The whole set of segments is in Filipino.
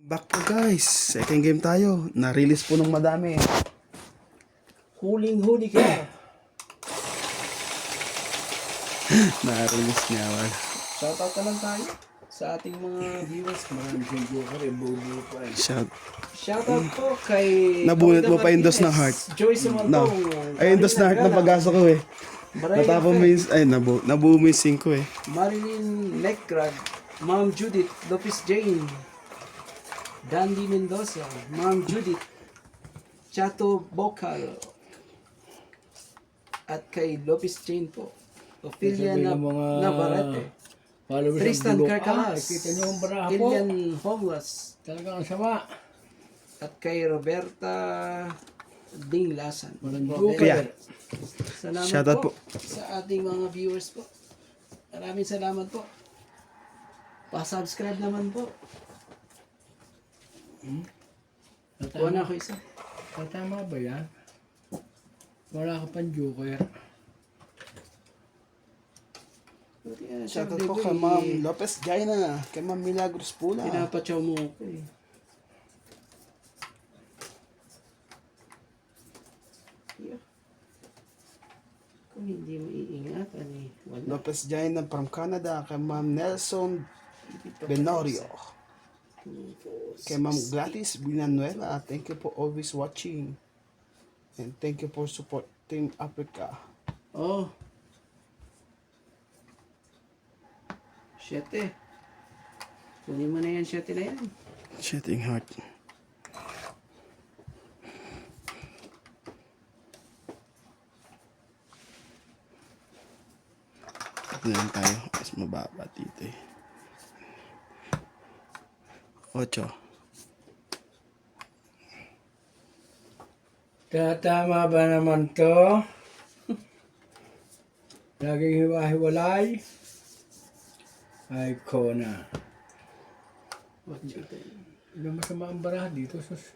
Back po guys, second game tayo. Na-release po ng madami. Huling-huli ka. Na-release niya. Shoutout na lang tayo sa ating mga viewers. Marami siyang joker, buo pa eh. Shout. Shoutout po kay... Nabunot mo pa yung dos na heart. Joyce No. Montong. Ay, yung dos na heart ng pag-asa ko eh. Natapon mo yung... Ay, nabuo mo yung 5 eh. Marilyn Leckrag. Ma'am Judith Lopez Jane. Dandy Mendoza. Ma'am Judith Chato Bocal. At kay Lopez Jane po. Ophelia Sasabihin ng mga Navarrete. followers Tristan ng Dulo. Carcalas. Kita niyo ang baraha po. Kilian Homeless. Talagang ang sama. At kay Roberta Dinglasan. Walang Kaya, joker. Salamat shoutout po, po. sa ating mga viewers po. Maraming salamat po. Pa-subscribe naman po. Kuha na ako isa. Tama ba yan? Wala ka pang joker. Shoutout po kay Ma'am Lopez Jaina. Kay Ma'am Milagros Pula. Pinapatsaw mo ako eh. Yeah. Kung hindi mo iingatan eh. Wala. Lopez Jaina from Canada. Kay Ma'am Nelson Benorio. Kay Ma'am Gladys Villanueva. Thank you for always watching. And thank you for support Team Africa. Oh. 7. Kunin mo na yan, 7 na yan. Shitting heart. Ito lang tayo. Mas mababa dito eh. 8. Tatama ba naman to? Laging hiwa-hiwalay? Ay, Kona. Ilang masama ang baraha dito, sus.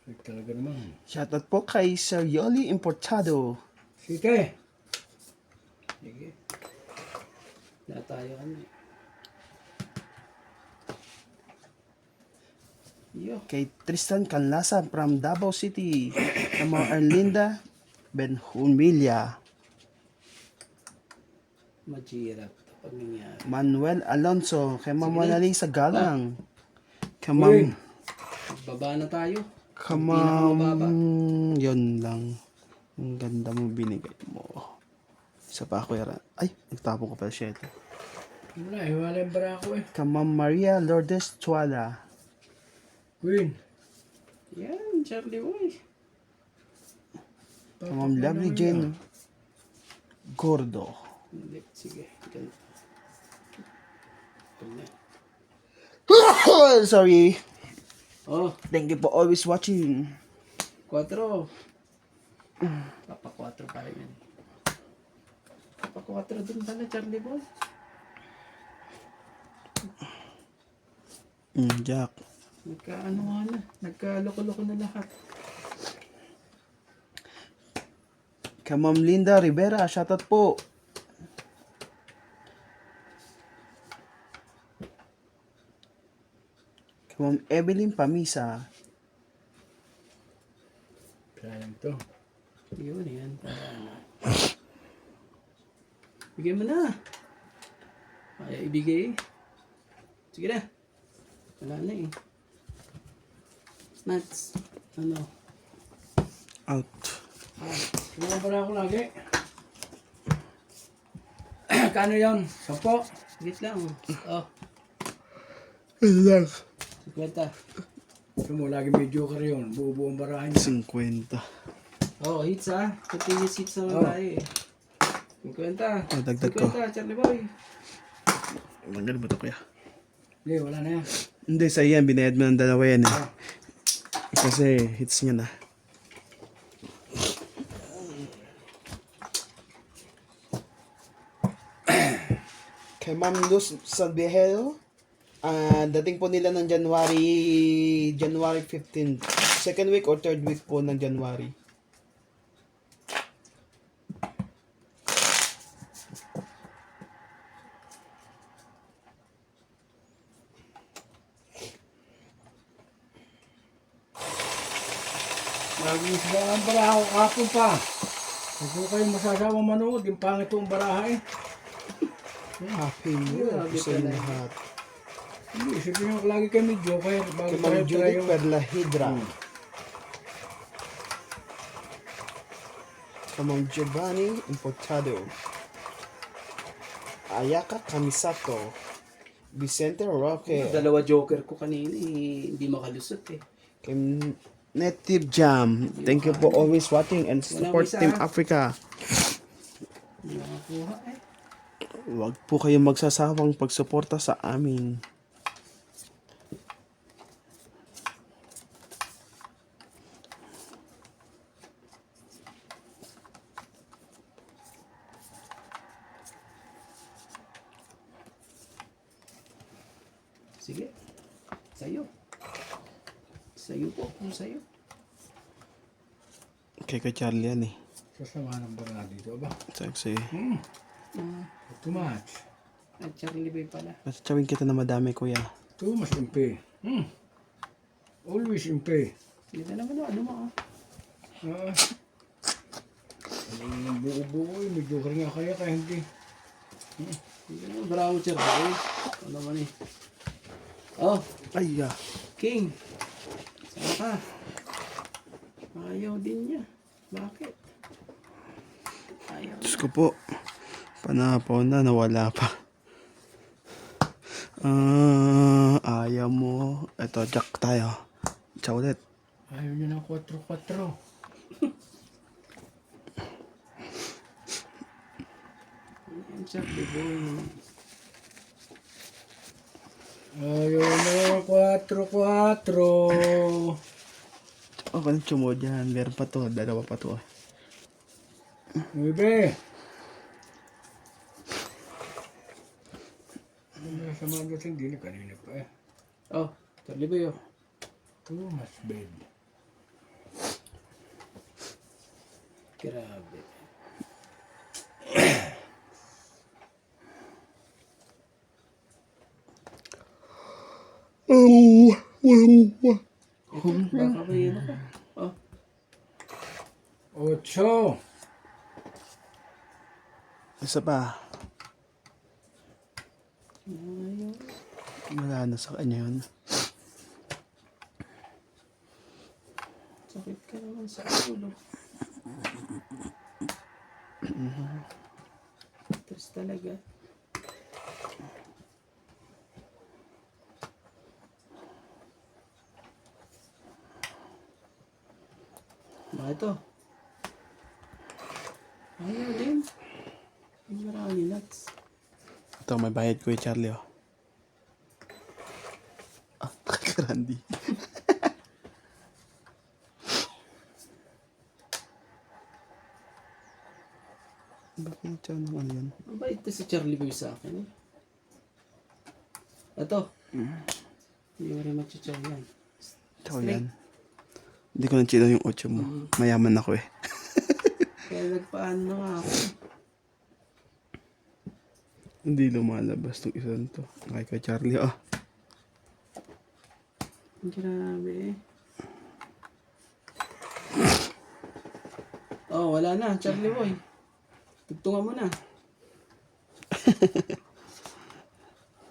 Ay, talaga naman. Shoutout po kay Sir Yoli Importado. Sige. Sige. Na tayo ano. Yo. Kay Tristan Canlasan from Davao City. Kay Ma'am Erlinda Benhumilla. Mahirap ito pag nangyari. Manuel Alonso. Kay Ma'am Sige. Manalisa Galang. Kay Ma'am... Baba na tayo. Kay Pinakamababa. Ma'am... Yun lang. Ang ganda mo binigay mo. Isa pa ako yara. Ay, nagtapon ko pala siya ito. Wala, hiwalay ang baraha ko eh. Kay Ma'am Maria Lourdes Chuala. Queen. Yan, Charlie Boy. Kay Ma'am Lovely Jane Gordo. Hindi, sige. Ganito. Ganyan. Sorry. Oh, Thank you for always watching. 4. Papa 4 pa rin yan. Papa 4 din pala, Charlie Boy. Jack. Nagka-ano nga na. Nagka-loko-loko na lahat. Kay Ma'am Linda Rivera, shoutout po. Kay Ma'am Evelyn Pamisa. Sayang to. Yun, yan. Bigyan mo na. Ayaw ibigay eh. Sige na. Wala na eh. Nuts. Ano? Out. Ano ang baraha ko lagi? Kano yun? 10? Git lang. Oh, Lang. 50. Ito mo, lagi may joker yun. Buo-buo ang baraha niya. 50. Oh, hits ah. Continuous hits naman Oh. tayo eh. 50. Oh, dagdag ko. 50, Charlie Boy. Maganda ba ito kuya? Hindi, wala na yan. Hindi, sa iyan. Binayad mo ng dalawa yan eh. Kasi hits niya na. Kay Ma'am Luz Salvejero, dating po nila ng January 15. Second week or third week po ng January. Naging sila ang baraha ko kapon pa. Hindi ko kayo masasawang manood. Yung pangit ko ang baraha eh. Happy New Year po sa inyo lahat. Hindi, isipin nyo lagi kayo may joker. Bago Kay Ma'am tayo Judy tayo. Perlahidra. Kay Ma'am Giovanni Importado. Ayaka Kamisato. Vicente Roque. Dalawa joker ko kanina eh, hindi makalusot eh. Kay Native Jam. Thank you for always watching and support isa, Team ha? Africa. Hindi makakuha eh. Huwag po kayong magsasawang pagsuporta sa amin. Sige. Sa'yo. Sa'yo po. Kung sa'yo. Kay Charlie yan eh. Sasama ng baraha dito ba? Sexy. Too much. At Charlie Bay pala. Masachawin kita na madami kuya. Too much MP. Always MP. Dito naman ano mo ah. Ang buo-buo eh. May joker nga kaya hindi. Dito naman. Bravo Charlie Bay. Ano naman eh. Oh. Ay King. Saan ka? Ayaw din niya. Bakit? Ayaw. Diyos ko po. Panapon na, nawala pa. Ayaw mo. Ito, jack tayo. Jack ulit. Ayaw niya ng 4-4. Ang Charlie Boy. Ayaw na 4-4. Oh, kanang chumo dyan. Meron pa to. Dalawa pa to. 9. Ano sa mga gasing din kanina pa eh. Oh. Charlie Boy oh. Too much bed. Grabe. Baka ba yun ako? Oh. 8. Isa pa. Ayaw. Wala na sa kanya yun. Sakit ka naman sa ulo. Tres talaga. Ba ito? Ayaw din. Ang marami nuts. Ito, may bayad ko Charlie oh. Ah, Randy. Bakit yung tiyan ng ano yan? Mabait na si Charlie Boy sa akin. Ito. Hindi mo rin machichaw yan. Ito yan. Hindi ko nang chino yung 8 mo. Mayaman ako eh. Kaya nagpaano na nga ako. Hindi lumalabas tong isa nito. Kay Charlie oh. Grabe eh. Oh, wala na. Charlie Boy. Tugtungan mo na.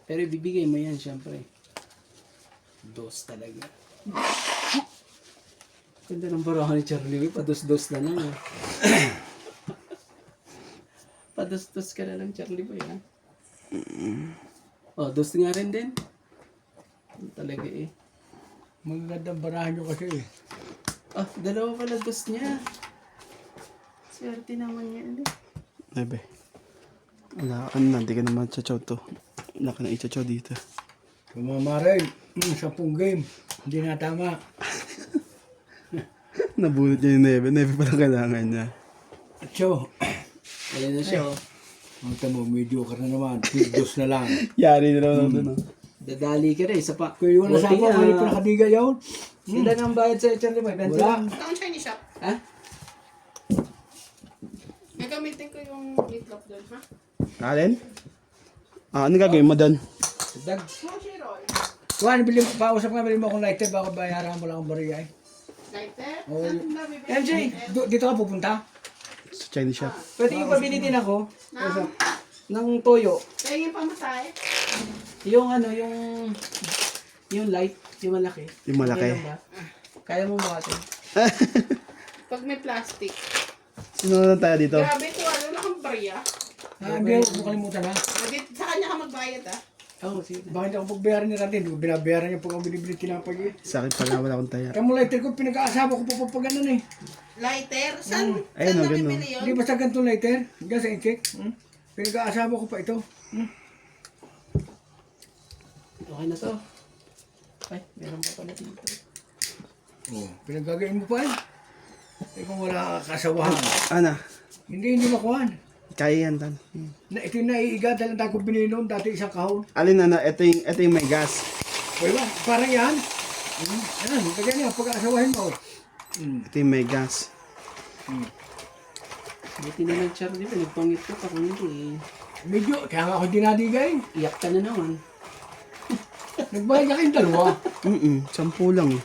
Pero ibibigay mo yan, syempre. Dos talaga. Ganda ng barahan ni Charlie Boy. Pados-dos na lang. Pados-dos ka na lang, Charlie Boy. Ha? Oh, dos nga rin din. Talaga eh. Magagandang barahan nyo kasi eh. Ah, dalawa pala dos niya. Swerte naman yan eh. Ebe. Wala, ano na, hindi ka naman chachaw to. Wala ka na ichachaw dito. Sumama rin. 10 game. Hindi na tama. Nabunot niya yung nebe. Nebe pala kailangan niya. Atso. Ayan na siya oh. Ang tamo, medyo ka na naman. 2 na lang. Yari na naman doon oh. Dadali ka rin, isa pa. Kaya yung nasa pa, mali pa nakadiga yun. Sila nang bayad sa Charlie Boy. 20 Wala. lang. Saan Chinese shop? Ha? Gagamitin ko yung itlog doon, ha? Alin? Ano gagawin mo doon? Dag. Mochi roll. Kuhan, pausap nga, bili mo akong lighter, baka bayaran mo lang ang bariya eh. Lighter? Oh, Saan ba bibili? MJ, Dito ka pupunta? Sa Chinese shop. pwede yung pabili din ako Nang, ng toyo. kaya yung pamasahe? Yung ano, yung light, yung malaki. Yung malaki. Okay lang ba? Kaya mo buhatin. Pag may plastic. Sino na tayo dito? Grabe to, ano na kang barya? Hindi ako makalimutan ha. Sa kanya ka magbayad ah. Oo, sige. Bakit ako pagbayaran niya natin? Hindi ko binabayaran niya pag ako binibili tinapay eh. Sa akin pala wala akong taya. Kamu lighter ko, pinag-aasawa ko pa pag ganun eh. Lighter? Saan? Ayun, Saan oh, ganun. nabibili yun? Hindi basta ganito lighter. Diyan sa incheck. Pinag-aasawa ko pa ito. Okay na to. Ay, meron pa pala dito. Pinagagayin mo pa eh. Eh kung wala ka kasawahan. Ana, Hindi makuhan. kaya yan tan. Ito yung naiiga dahil dati ko bininom dati isang kahon. Alin na, ito yung may gas. Diba? Parang yan. Yan, kagaya niya, pag-aasawahin mo. Ito yung may gas. Buti na nag-char, di ba? Nagpangit ko pa kung hindi. Medyo, kaya nga ako dinadigay. Iyak ka na naman. Nagbayad niya kayong dalawa. 10 lang eh.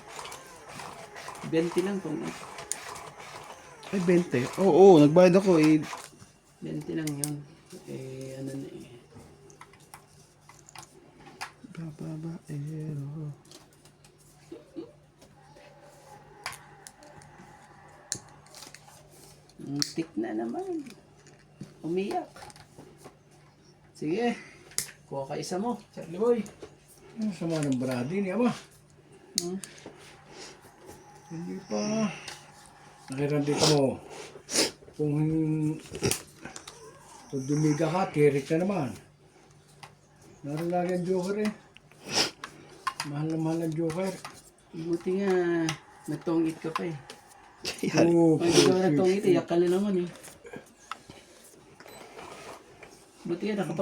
20 lang tong Ay, 20. Oo, nagbayad ako eh. 20 lang yun. Eh, ano na eh. Babaero. Tik na naman. Umiyak. Sige. Kuha ka isa mo, Charlie Boy. Ang sama ng brady niya ba? Hmm? Hindi pa. Nakiran dito mo. Kung dumiga ka, tirik na naman. Naroon lagi ang joker eh. Mahal na mahal ang joker. Buti nga, nagtongit ka pa eh. Oo, Kung hindi ka nagtongit, iyak ka na naman eh. Buti nga, ano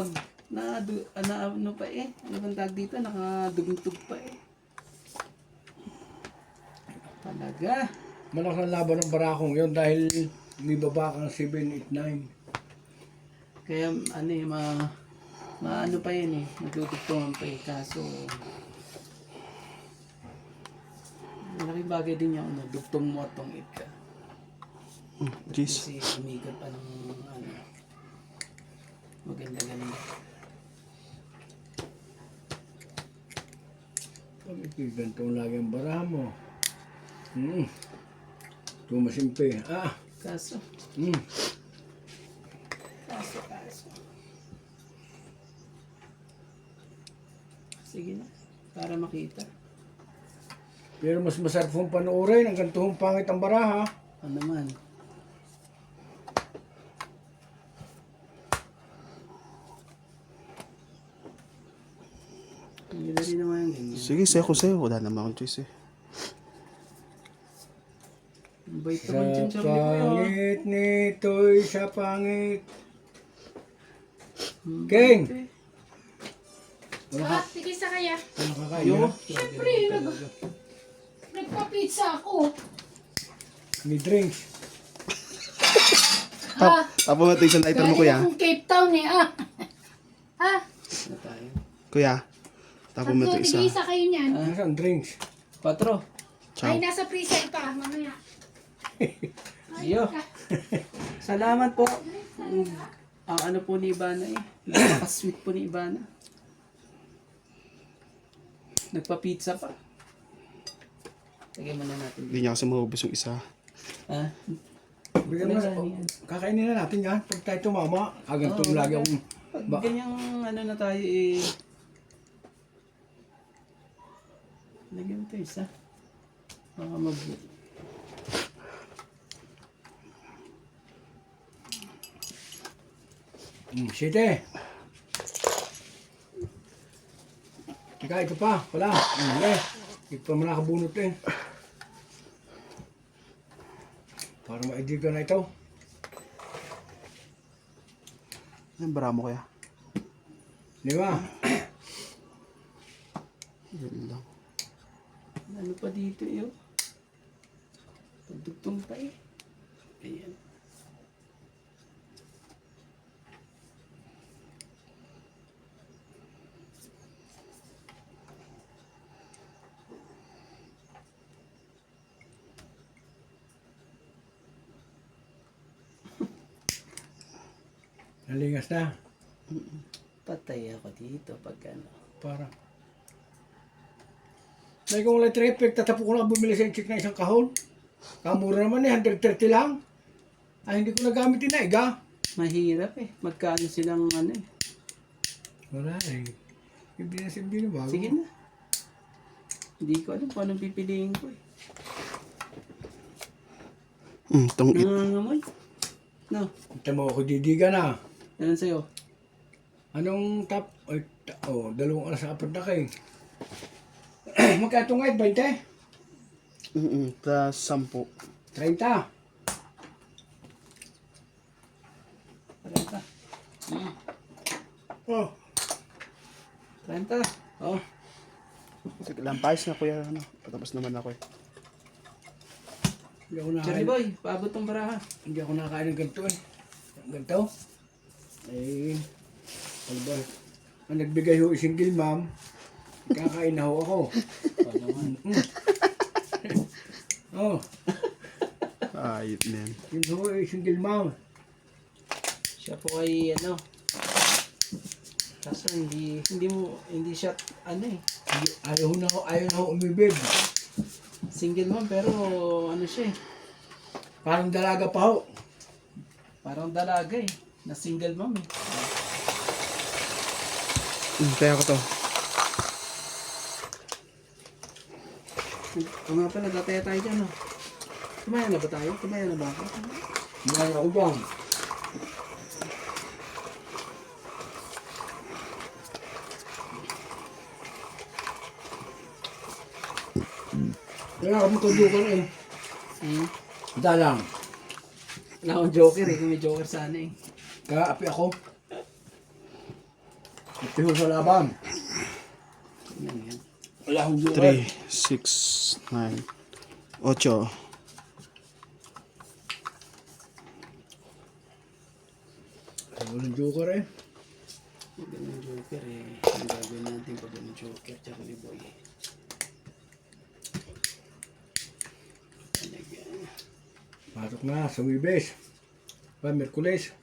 pa eh. Ano bang tag dito? Nakadugtog pa eh. Talaga. Malakas ang laban ng barakong yun dahil may baba kang 7, 8, 9. Kaya ano eh, maano pa yun eh. Nagtutugtungan pa eh. Kaso, malaking bagay din yung ano, dugtong mo at tongit ka. Jeez. Kasi umigat pa ng ano, maganda-ganda. Pag ganitong lagi ang baraha mo. Tumasimpi. Kaso, Mm. sige na, para makita. Pero mas masarap mong panoorin ang ganitong pangit ang baraha. Ano naman. Hindi na rin naman yung ganyan. Sige, sa'yo. Wala naman akong choice eh. Ang bait Sa naman dyan, Charlie Boy. pangit nito'y sa pangit. King! Ah, sige sa kaya. Ano kakain Yo, niya? Siyempre, nagpa-pizza ako. May drinks. Tapo mo ito isang lighter mo, kuya. Galing akong Cape Town eh, ah. Ha? na tayo. Kuya, tapo mo ito isa. Tig-isa kayo niyan. Nasaan drinks? 4. Ciao. Ay, nasa freezer pa. Mamaya. Yo. Salamat po. Ang ano po ni Ivana eh. Napaka-sweet po ni Ivana. Nagpa-pizza pa. Lagyan muna natin. Hindi niya kasi maubos yung isa. Ha? Bigyan mo na. Kakainin na natin yan. Pag tayo tumama, agantong lagi akong... Pag ganyang ano na tayo eh. Lagyan mo ito isa. Baka mabuti. Siyete. Teka, ito pa. Wala. Ito pa man nakabunot eh. Para maidigan na ito. Ang bara mo, kuya. Di ba? Yun lang. Ano pa dito yun? Pagdugtong pa eh. Ayan. Nalingas na. Patay ako dito pag ano. Para. May kung wala traffic, tatapo ko na bumili sa check na isang kahon. Kamura naman eh, 130 lang. Ay, hindi ko nagamit din na, iga. Mahirap eh. Magkano silang ano eh. Wala eh. Hindi na bago. Sige na. Hindi ko alam kung anong pipiliin ko eh. Itong Nangangamoy. No. Ito mo ako didiga na. Yan sa'yo. Anong top? Ay, 2 oras sa apat na kayo. Magkato nga 20? ta 10. 30. Trenta. Oh, 30. Oh. Sige lang, payos na kuya. Ano, patapos naman ako eh. hindi ako Cherry nakain. boy, paabot tong baraha. Hindi ako nakain ng ganito eh. Ang ganito? Eh, ano ba? Ang nagbigay ho single mom, kakain na ho ako. Oh, naman. Oh, Ayun na yan. yun ho single mom. Siya po ay ano. Kaso hindi siya ano eh. Ayaw na ho umibig. Single mom pero ano siya eh. Parang dalaga pa ho. Parang dalaga eh. Na single mom eh. Kaya ko to. Kung nga pala, tataya tayo dyan, no? Kumaya na ba tayo? Kumaya na ba ako? Mayroon ako dyan. Kaya ako magkadukan eh. Dalang. Wala akong joker eh. Kung may joker sana eh. Kaya api ako. Api ho sa laban. Yan, yan. Wala akong dukan. 3, 6, 9, 8. Walang joker eh. Pag ganun joker eh. Ang gagawin natin pag ganun joker. Tsaka ni boy eh. Talaga. Pasok na sa Wibes. Pa, Merkules.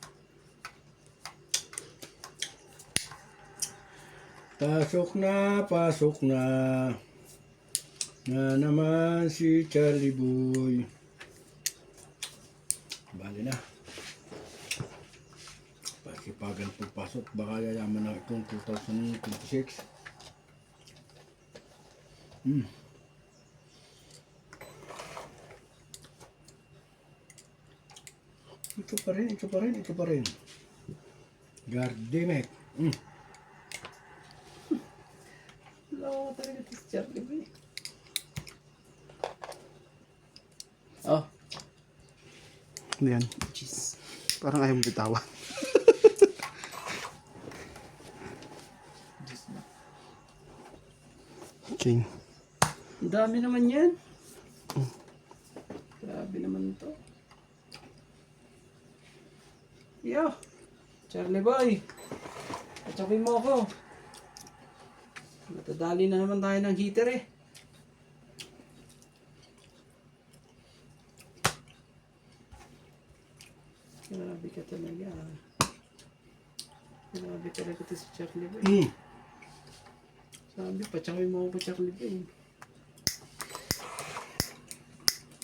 Pasok na. Na naman si Charlie Boy. Bali na. Pasipagan pagpasok. Baka yayaman na itong 2026. Ito pa rin. Gardemek. Wala ko talaga ito si Charlie boy. Oh. Yan. Jeez. Parang ayaw mo bitawan. King. Ang dami naman yan. Grabe naman to. Yo! Charlie boy! Patsapin mo ako. Matadali na naman tayo ng heater eh. Grabe ka talaga. Grabe talaga ito si Charlie boy. Sabi, patsawin mo ako Charlie boy.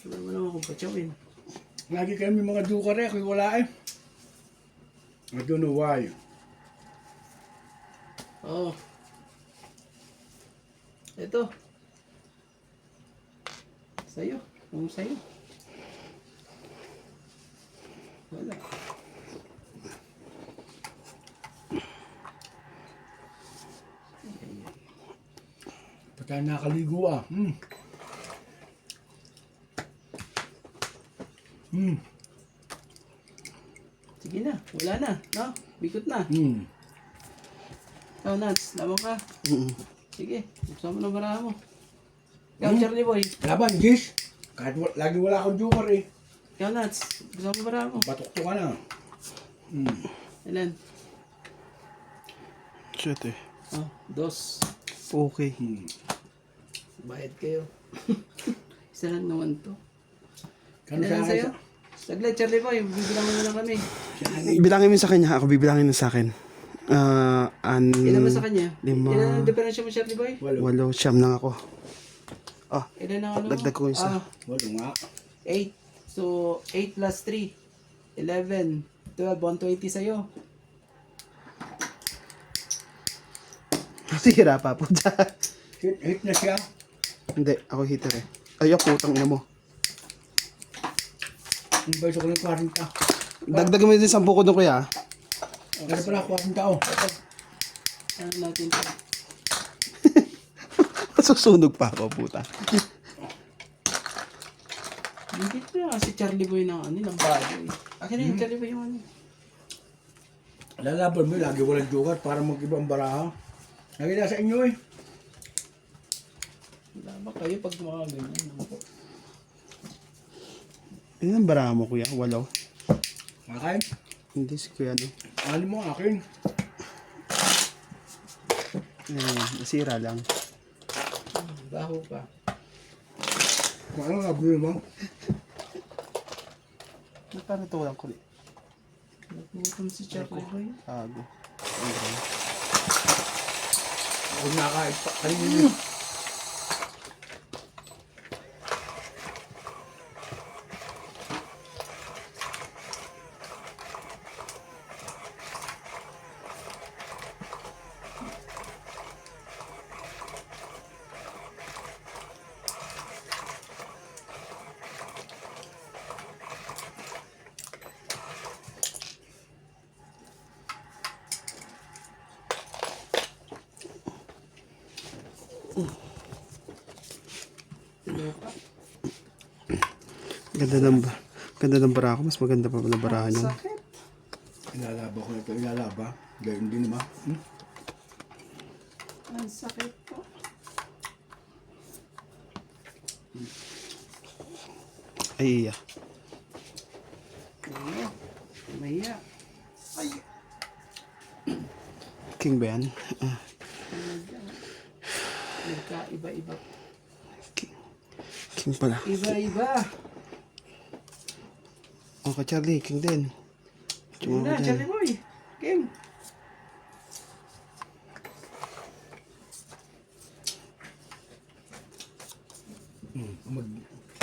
Wala mo naman akong patsawin. Lagi kami mga dukar eh. Kung wala eh. I don't know why. Oh. Ito. Sa'yo. Kung sa'yo. Wala. Pagka nakaligo ah. Sige na. Wala na. No? Bikot na. Oh, Nats. Laban ka. Sige. Buksan mo na baraha mo. Ikaw, Charlie boy. Laban, Gish. Kahit lagi wala akong joker eh. Ikaw, Nats. Buksan mo baraha mo. Batok to ka na. Ilan? 7. Oh, 2. Okay. Bayad kayo. Isa lang naman to. Kano Ilan sa lang akin? sa'yo? Saglit, Charlie Boy. Bibilang mo na lang kami. Bilangin mo sa kanya, ako bibilangin mo sa akin. Ilan ba sa kanya? Lima. Ilan ang diferensya mo, Charlie Boy? 8, 9 lang ako. Oh, Ilan ang ano mo? dagdag ko isa. 8 nga. 8. So, 8 plus 3. 11. 12. 120 sa'yo. Sira pa po dyan. Hit na siya. Hindi, ako hitter eh. Ay, putang ina mo. Ang beso ko ng 40. Dagdag mo din 10 ko doon kuya. Ano pala, 40 oh. Ano natin ito? Masusunog pa ako, puta. Hindi na si Charlie Boy ng ano, ng bago eh. Akin na yung Charlie Boy yung ano. Lalaban mo, lagi walang joker para mag-iba ang baraha. Lagi na sa inyo eh. Wala ba kayo pag mga ganyan? Ilan ang baraha mo kuya? 8? Akin? Hindi si kuya no. Ano mo akin? Nasira lang. Baho pa. Ano nga bulo mo? Parang ito walang kulit. Nagutom si Charlie Boy. Tago. Huwag nakakait pa. Kanina. Ganda ng bara ko. Mas maganda pa pala barahan niya. Sakit. Ilalaba ko ito. Ilalaba. Gayun din naman. Ang sakit po. Ay, iya. Ano? Mahiya. King ba yan? Nagka-iba-iba. King pala. Iba-iba. Okay, Charlie. King din. Yun na, Charlie Boy. Game.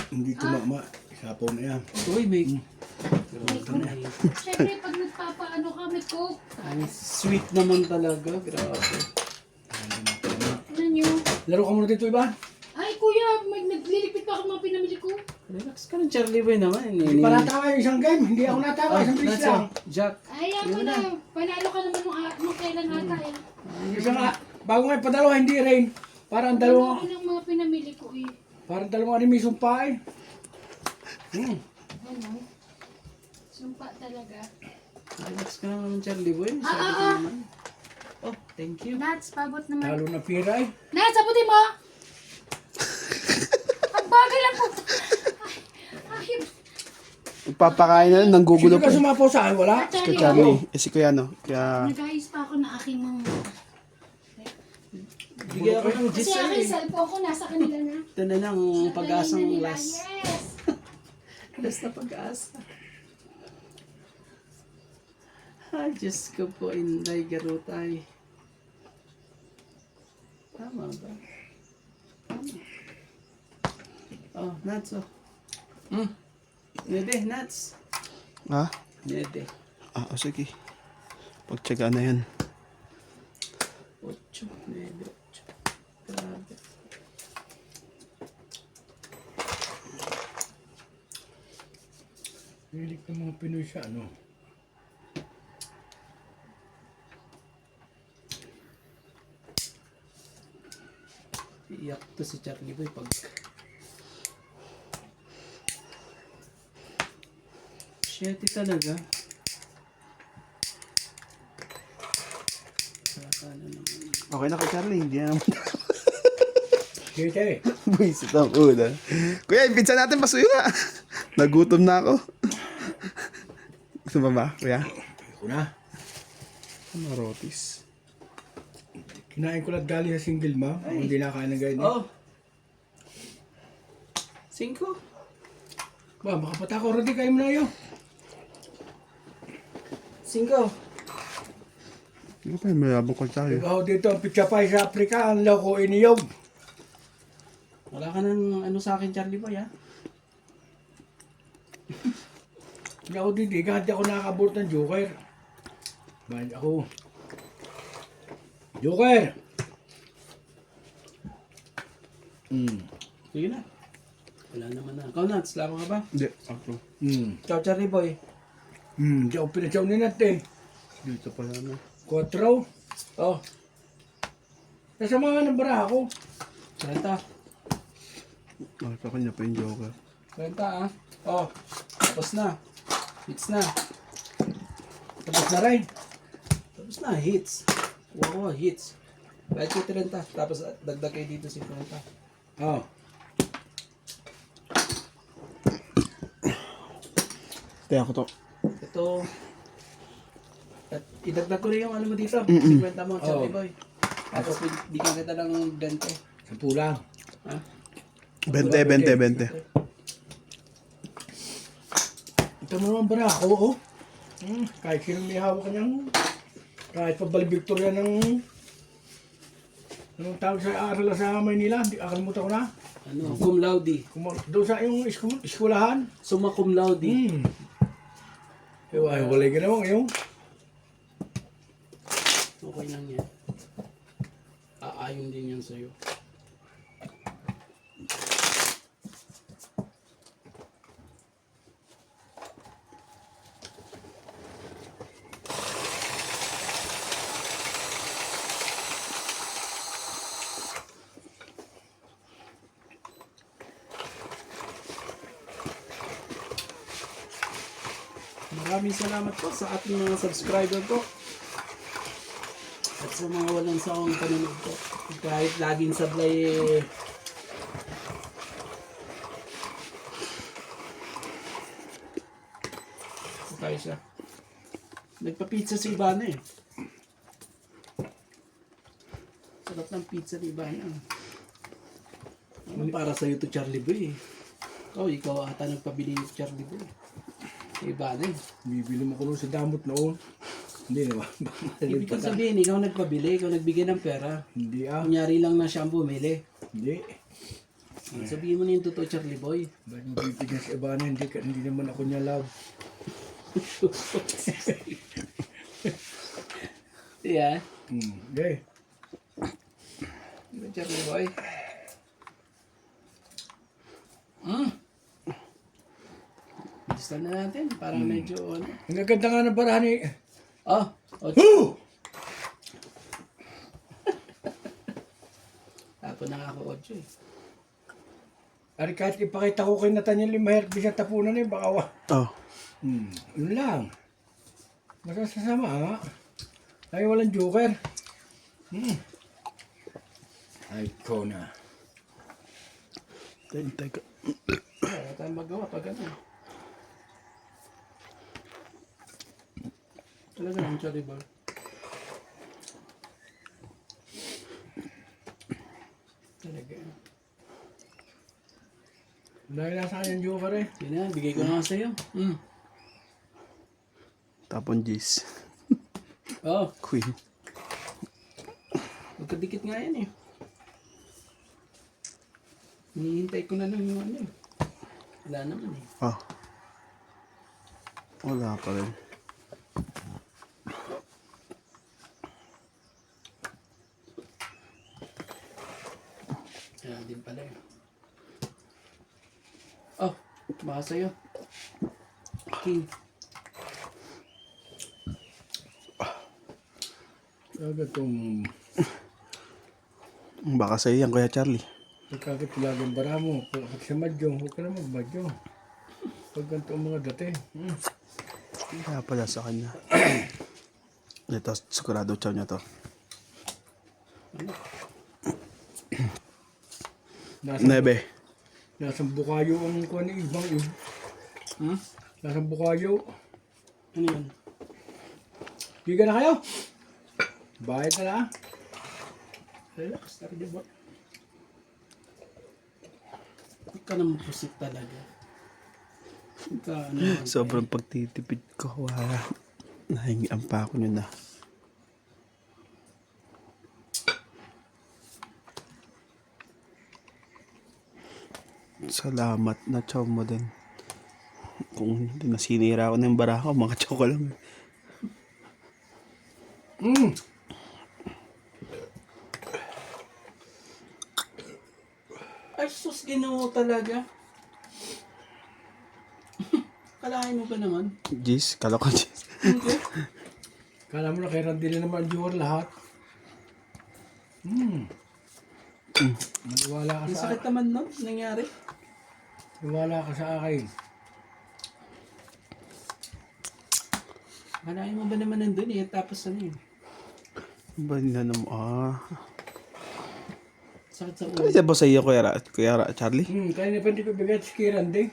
Hindi tumama. Isapaw na yan. Uy, may... Siyempre, pag nagpapaano ka, may coke. Ang sweet naman talaga. Grabe. Ano nyo? Laro ka muna dito, iba? Ay, kuya, nagliligpit pa ako mga pinamili ko. Relax ka ng Charlie Boy naman. Hindi pa natama yung isang game. Hindi ako natama. Isang bilis that's lang. all. Jack. Ayaw ko na. Panalo ka naman nung kailan ata eh. Isa nga. Bago nga padalawa, hindi rin. Parang dalawa. Ano ng mga pinamili ko eh. Parang dalawang animation pa eh. Ano? Sumpa talaga. Relax ka naman Charlie Boy. Sabi ko ah. naman. Oh, thank you. Nats, pabot naman. Talo na pira eh. Nats, abutin mo! Ang bagay lang po. Ay, Papakain na lang. Nanggugulo Sino pa. ka sumapaw sa akin? Wala? Si Charlie. Si kuya no. Kaya... nag-ayos pa ako ng aking mga... Bigyan ako ng Kasi gis aking eh. cellphone ko nasa kanila na. Ito na lang ang pag-asang Dali na nila. last. Yes! Last na pag-asa. Ay, Diyos ko po, Inday Garutay. Tama ba? Tama. Oh, nuts oh. Nede, nuts. Ha? Nede. Sige. Pagtsagaan na yan. 8, 9, 8. Grabe. Hilig ng mga Pinoy siya, ano? Iyak to si Charlie Boy pag... Shitty talaga. Saka na naman. Okay na kay Charlie. Hindi na naman. Kita eh. Buisit ang una. Kuya, yung pizza natin pasuyo nga. Nagutom na ako. Gusto ba ba, kuya? Ako na. Ano, rotis? Kinain ko lang gali sa single ma. Hindi na kaya ng ganyan. Oh! 5? Ba, makapata ko rin kayo mo na yun. 5. Ano pa yung mayabang ko tayo? Ikaw dito, ang pitsapay sa Afrika, ang loko iniyog. Wala ka ng ano sa akin, Charlie Boy, ha? Hindi ako dito, hindi ako nakakabot ng joker. Bahan ako. Joker! Sige na. Wala naman na. Ikaw, Nats, laro ka ba? Hindi, ako. Ciao, Charlie Boy. Hindi ako pinatsaw ni natin. Dito pala na. 4. Oh, Nasa mga nabara ako. 30. Ah, sa kanya pa yung joker. 30, ha? Oh, tapos na. Hits na. Tapos na rin. Tapos na, hits. Wow, hits. Kahit ko 30. Tapos dagdag kayo dito 50. Oh. Kaya ako to. Ito. At idagdag ko rin yung ano mo dito. 50 mo, Charlie Oh. Boy. Tapos bigyan kita ng 20. 10 lang. Ha? 20. Ito mo naman bara ako, oh. Kahit sino may hawak niyang, kahit pa Victoria ng, anong tawag sa aral sa Maynila, di akalimutan ko na. Ano, cum laude. Doon sa yung eskulahan. Summa cum laude. Walay ka naman yung. Okay lang yan. Aayon din yan sa'yo. Maraming salamat po sa ating mga subscriber po. At sa mga walang sawang panonood po. Kahit laging sablay tayo siya. Nagpa-pizza si Ivana eh. Sarap ng pizza ni Ivana. Ano para sa'yo to, Charlie Boy eh. Oh, ikaw ata nagpabili ni Charlie Boy. Ivana eh. Bibili mo ko nun sa damot noon. Hindi naman. Ibig kong sabihin, ikaw nagpabili, ikaw nagbigay ng pera. Hindi ah. Kunyari lang na siya ang bumili. Hindi. Sabihin mo na yung totoo, Charlie Boy. Ba't mo bibigyan sa Ibana? Hindi naman ako niya love. Yeah. Okay. Charlie Boy. Bilisan na natin. Parang medyo ano. Ang gaganda nga ng parahan eh. Oh! Woo! Tapo na nga ako 8 eh. Ari kahit ipakita ko kay Nathaniel yung mahirap di siya tapunan eh. Baka Oh. Yun lang. Masasama ha. Ay walang joker. Ay ko na. Teka. Wala tayong magawa pag ano. Talaga lang, Charlie Boy. Talaga. Dahil nasa akin yung joker eh. Yun na, bigay ko na nga sa'yo. Tapon G's. Oh, Queen. magkadikit nga yan eh. Hinihintay ko na lang yung ano eh. Wala naman eh. Oh. Wala pa rin. Kaya din pala eh. Oh, baka sa'yo. King. Talaga itong Baka sa'yo yan, Kuya Charlie. pagkakitilagang bara mo. Pag sa madyong, huwag ka na magmadyong. Pag ganito ang mga dati. Kaya pala sa kanya. Ito, sigurado chow niya to. Nebe. Nasa bukayo ang kuha ni ibang yun. Nasa bukayo. Ano yun? Biga na kayo. Bayad na lang. Relax, Charlie Boy. Huwag ka naman pusik talaga. Ano, Sobrang pagtitipid ko. Wala. Nahingian pa ako nyo na. Salamat na chow mo din. Kung hindi nasinira ako ng bara ko, mga chow ko lang. Hmm. ay sus, ginoo talaga. Kalahin mo ba naman? Jeez, kala ko jeez. Hindi. Kala mo na kaya nandili naman Jor lahat. Hmm. Maniwala ka Ang sa sakit naman no, nangyari. Maniwala ka sa akin. Kalahin mo ba naman nandun eh, tapos ano yun? Ba na naman, Sakit sa ulo. Kaya ba sa iyo, Kuya Charlie? Kaya na pa hindi ko bigay si Kirande.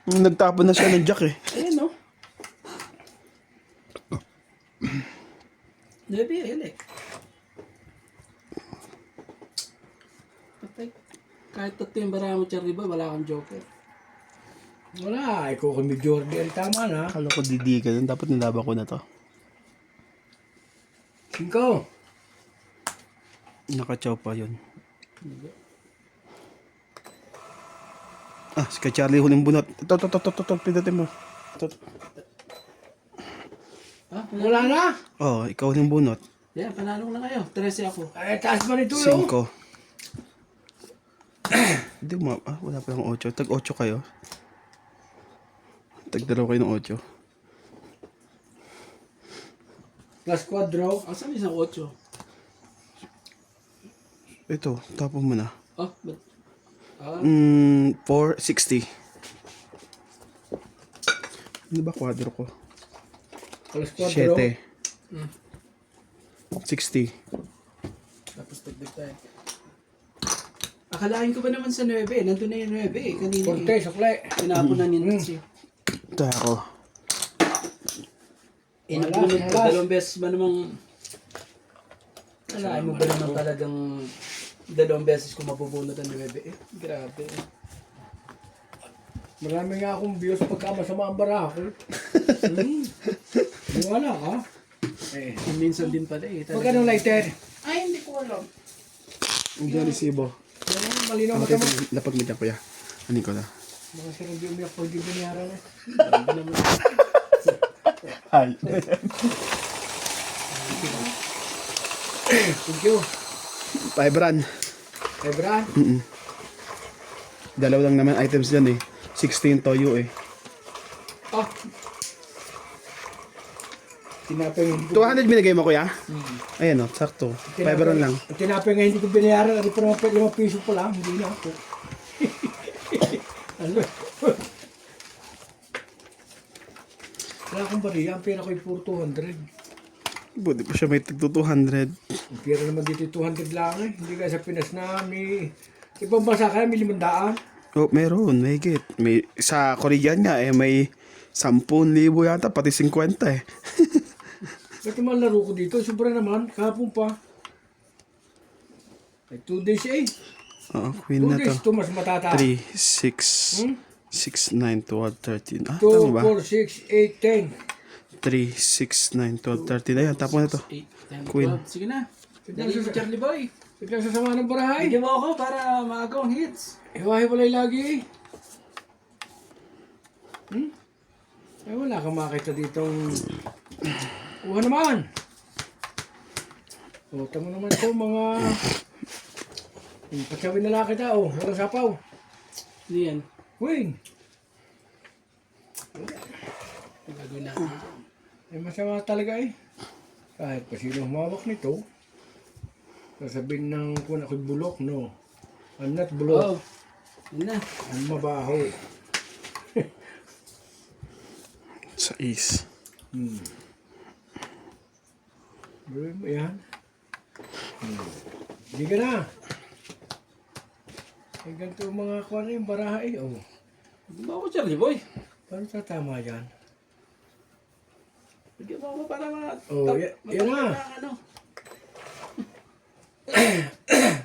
Nagtapon na siya ng jack eh. Ayan no. Nabi, ayan eh. Patay. Kahit tatlo yung bara mo, Charlie ba, wala kang joker. Wala, ikaw kami Jordi. Tama na. Kala ko didi ka yun. Dapat nilaban ko na to. 5. Nakachow pa yun. Ah, si Kuya Charlie huling bunot. Ito. Pindutin mo. Ito. Ha? Wala na. Oh, ikaw huling bunot. Yeah, panalo na kayo. 13 ako. Ay, taas pa nito yun. 5. Hindi mo, wala pa lang 8. Tag 8 kayo. Tag 2 kayo ng 8. Plus quadro. Asan isang 8? Ito, tapon mo na. Oh, ba't? 460. Ano ba kwadro ko? Plus quadro. 7. 60. Tapos tagdag tayo. Akalain ko ba naman sa 9? Nandun na yung 9 eh. Kanina Forte, sukle. tinapon na ni Nancy. Ito ako. Inabunod ko. Wala. 2 beses ba namang... Akalain mo ba naman talagang 2 beses ko mabubunod ang 9 eh. Grabe eh. Marami nga akong views pagka masama ang bara ako. Wala ka. Eh, Minsan din pala eh. magkano lighter? Ay, hindi ko alam. Hindi na resibo. Yan, malinaw Ano mata mo. lapag mo dyan, kuya? Ano ko na? Mga sirang di umiyak pag di binayaran eh. Grabe naman. Hi. Thank you. Paiberan. Eh, Bra. Dalaw lang naman items dyan eh. 16 toyo eh. Ah. Tinapay nga hindi ko. 200 binigay mo, kuya? Ayan o, sakto. Paiberan lang. Ang tinapay nga hindi ko binayaran. Ano pa naman 5 piso pa lang. Hindi na ako. Ano? Wala akong bariya. Ang pera ko ay puro 200. Buti pa siya may tagto 200. Ang pera naman dito 200 lang eh. Hindi kaya sa Pinas na may... Ibang bansa kaya may 500. Oh, meron. May higit. May, sa Korean nga eh, may 10,000 yata, pati 50 eh. Ba't naman laro ko dito? Sobra naman. Kahapon pa. Ay, 2 days eh. Oo, queen 2 na to. days ito mas matata. 3, 6, 6, 9, 12, 13. Ah, 2, tama ba? 4, 6, 8, 10. 3, 6, 9, 12, 13. Ayan, tapos na to. 8, 10, Queen. 12. Sige na. Dali mo, Charlie Boy. Biglang sasama ng barahay. Bigyan mo ako para maagaw ang hits. Iwahiwalay lagi eh. Eh wala kang makita ditong... Kuha naman. O, tamo naman ito mga... Patsawin na lang kita oh. Walang sapaw. Ano yan? Wing. Ang gagawin natin. Eh masama talaga eh. Kahit pa sino humawak nito. Sasabihin ng kung ako'y bulok, no. I'm not bulok. Oh. Yun na. I'm mabaho. Sa is. Gawin mo yan. Hindi ka na. Eh, ganito ang mga kuha na yung baraha eh. Oh. Bigyan mo ako, Charlie Boy. Paano tatama yan? Bigyan mo ako para Oh, yan na. Ano?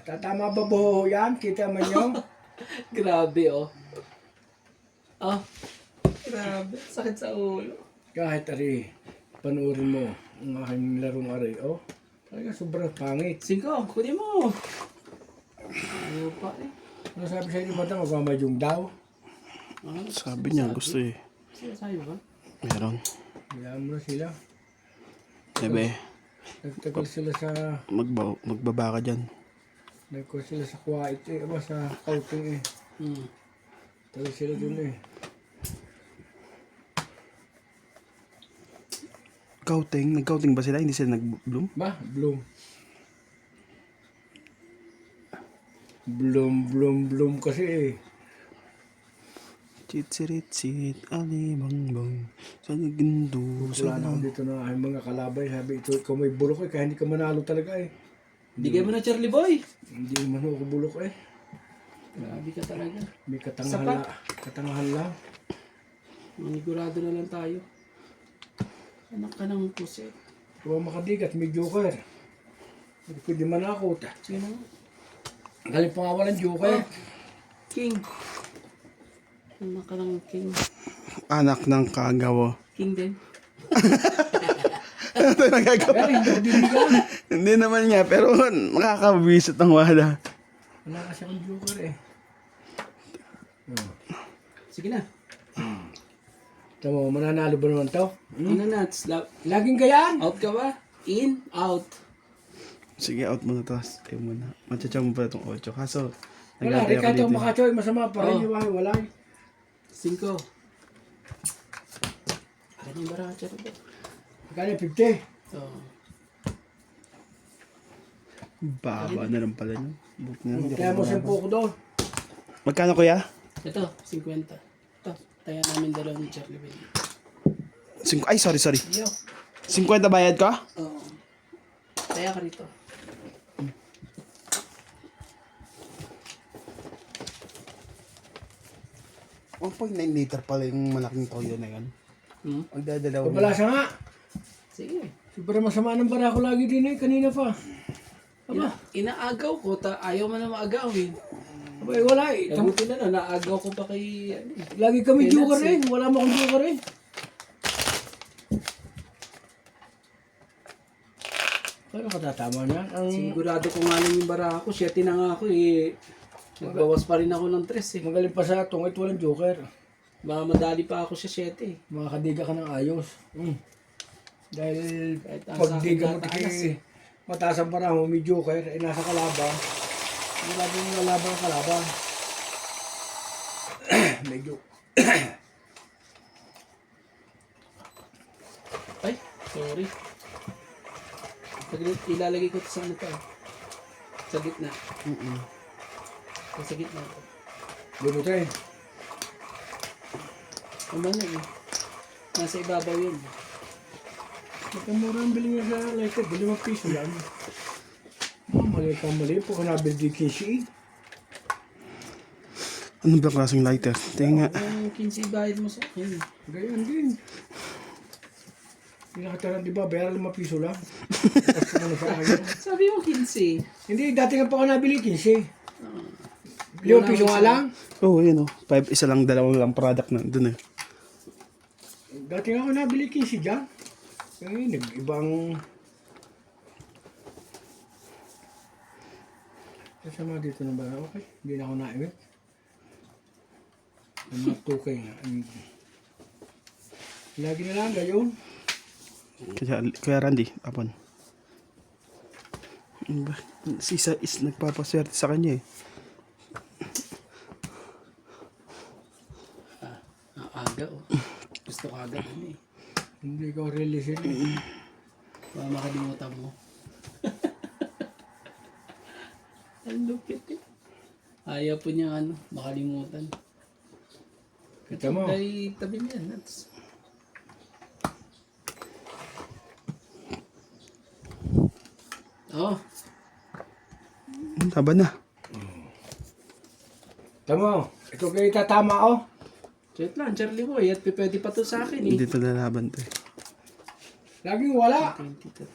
Tatama ba buho yan? Kita man yung... Grabe, oh. Oh. Grabe, sakit sa ulo. Kahit ari, panoorin mo ang aking larong ari. Oh, talaga sobrang pangit. 5, kunin mo. Ayaw pa eh. Ano sabi sa inyo ba ito? Magmamadyong daw? Sabi niya, gusto eh. Sinasabi ba? Meron. Hayaan mo na sila. Bebe, Nagtagal sila sa... magbaba ka dyan. Nagtagal sila sa kuwait eh. Aba sa kauting eh. Tagal sila dun eh. Nag-counting ba sila? Hindi sila nag-bloom? Ba? Bloom. Bloom kasi eh. Chit-sirit-sit, alimangbang, sa nagindu, sa Wala na ako dito na ay mga kalabay. Sabi ito, ikaw may bulok eh. Kaya hindi ka manalo talaga eh. Bigay mo na Charlie Boy. Hindi man ako bulok eh. Grabe ka talaga. May katangahan, katangahan lang. Manigurado na lang tayo. Anak ka ng puset. Kung makadigat, may joker. Hindi pwede manakot. Sige na nga. Galing pa nga walang joker. King. Anak ka ng king. anak ng kagawa. King din. Ano tayo nagagawa? Galing, hindi ako bibigyan. Hindi naman niya, pero makakabisit ng wala. Wala kasi akong joker eh. Sige na. Tama, mananalo ba naman to? Ano nuts? Laging gayaan. Out ka ba? In, out. Sige, out muna to. Tayo muna. Matchachaw mo pala itong 8. Kaso, Wala, nag-aantay rin kahit ako dito. makachoy, masama pa rin Oh. yung wala. 5. Ganyan ba rin Charlie Boy? Kaya 50. Oo. Baba na lang pala niyo. Buti na lang, hindi Kaya ako mo bumaba. 10 ko doon. Magkano kuya? Ito, 50. Ito, tayo namin dalawa ni Charlie Boy. Ay, sorry. Yo. 50 bayad ka? Oo. Kaya ka rito. Oh, 1.9 liter pala yung malaking toyo na yan. Magdadalawa mo. Pabalasa nga. Sige. Sobrang masama ng bara ko lagi din eh, kanina pa. Inaagaw ko, ayaw mo na maagawin. Aba, wala eh. Nabuti na naagaw ko pa kay... Lagi kami Kaya joker nuts eh. Wala mo akong joker eh. Paano ka tatama niyan? Ang Sigurado ko nga lang yung bara ko. 7 na nga ako eh. Nagbawas pa rin ako ng 3 eh. magaling pa sa tungit, walang joker. Baka madali pa ako sa 7 eh. Makakadiga ka ng ayos. Dahil Kahit ang pag sa akin diga mo tataas tiki, mataas ang para mo, may joker, eh nasa kalaban. Grabe yung lalaban ang kalaban. Medyo. Ay, sorry. Ilalagay ko ito sa ano to. Sa gitna. Sa gitna ito. Bunutin. Ang ba na eh. Nasa ibabaw yun. Makamura ang bili niya sa lighter. Bili mo piso lang. Mali ka mali po ka nabili di kisi. Ano ba klaseng lighter? Tingnan nga. Yung 15 bayad mo sa akin. Ganyan din. Hindi nakatara, di ba? Bayaran 5 piso lang. Tapos ko na sa akin. Sabi mo 15. Hindi, dati nga pa ako nabili 15. 5 piso nga lang. Oo, yun oh. 5, isa lang, dalawang lang product na dun eh. Dati nga ako nabili 15 dyan. Ngayon, ibang... Kasama dito na ba? Okay, hindi na ako naimit. Ang matukay nga. Lagi na lang, gayon. Kaya Randy, apon. Ano ba? Si Isa is nagpapaswerte sa kanya eh. Ang aga oh. Gusto ko agad ano eh. Hindi ko release yun. Baka makalimutan mo. Ang lupit eh. Ayaw po niya ano, makalimutan. Kita mo. Ay, tabi niya. Nuts. Oh, Laban na. Tama, ito kayo tatama oh. shit lang, Charlie Boy. At pwede pa to sa akin eh. Hindi to lalaban to eh. Laging wala. 20 to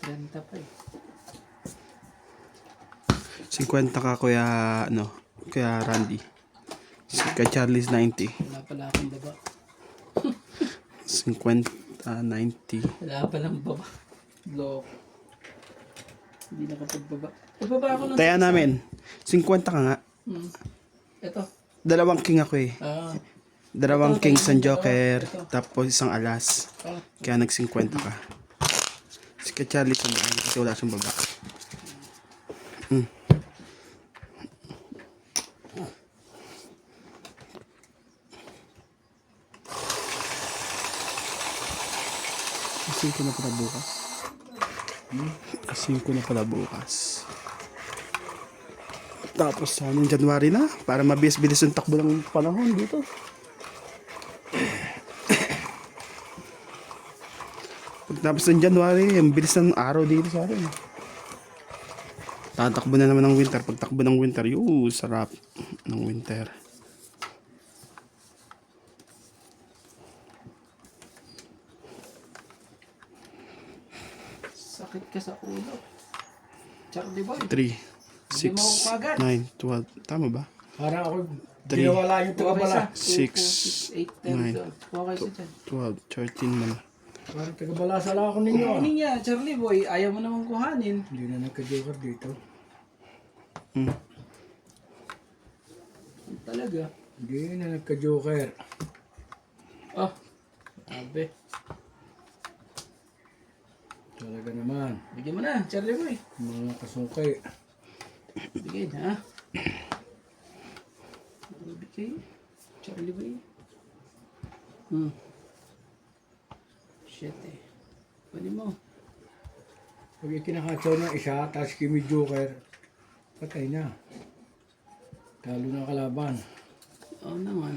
30 pa eh. 50 ka kuya, ano, kuya Randy. Kay Charlie's 90. Wala pala akong baba. 50, 90. Wala pa lang baba. Loko. Hindi nakapagbaba. Pagbaba ako ng... Taya namin. 50 ka nga. Ito. Dalawang king ako eh. Dalawang Ito, king tayo San mo, Joker. ito. Tapos isang alas. Kaya nag-50 ka. Si Charlie sandaan kasi wala siyang baba. Kasi ko na pala bukas. Kasi ko na pala bukas. Tapos sana yung January na para mabilis-bilis yung takbo ng panahon dito. Pagtapos ng January, ang bilis ng araw dito sa atin. Tatakbo na naman ng winter. Pagtakbo ng winter, sarap ng winter. Sakit ka sa ulo. Charlie boy. 3, 6, 9, 12. Tama ba? Parang ako, Three. ginawala yung tagabala. 6, 8, 10, 12. Huwag kayo sa dyan. 12, 13 man. Parang tagabala sa ako ninyo. Ano niya, Charlie boy, ayaw mo naman kuhanin. Hindi na nagka-joker dito. Talaga. Hindi na nagka-joker. Oh, sabi. Talaga naman. Bigyan mo na, Charlie boy. Mga kasungkay. Bigay na. Bigay. Charlie boy. Shit eh. Pwede mo. Pag ikinakatsaw ng isa, tapos kimi joker, patay na. Talo na kalaban. Oo naman.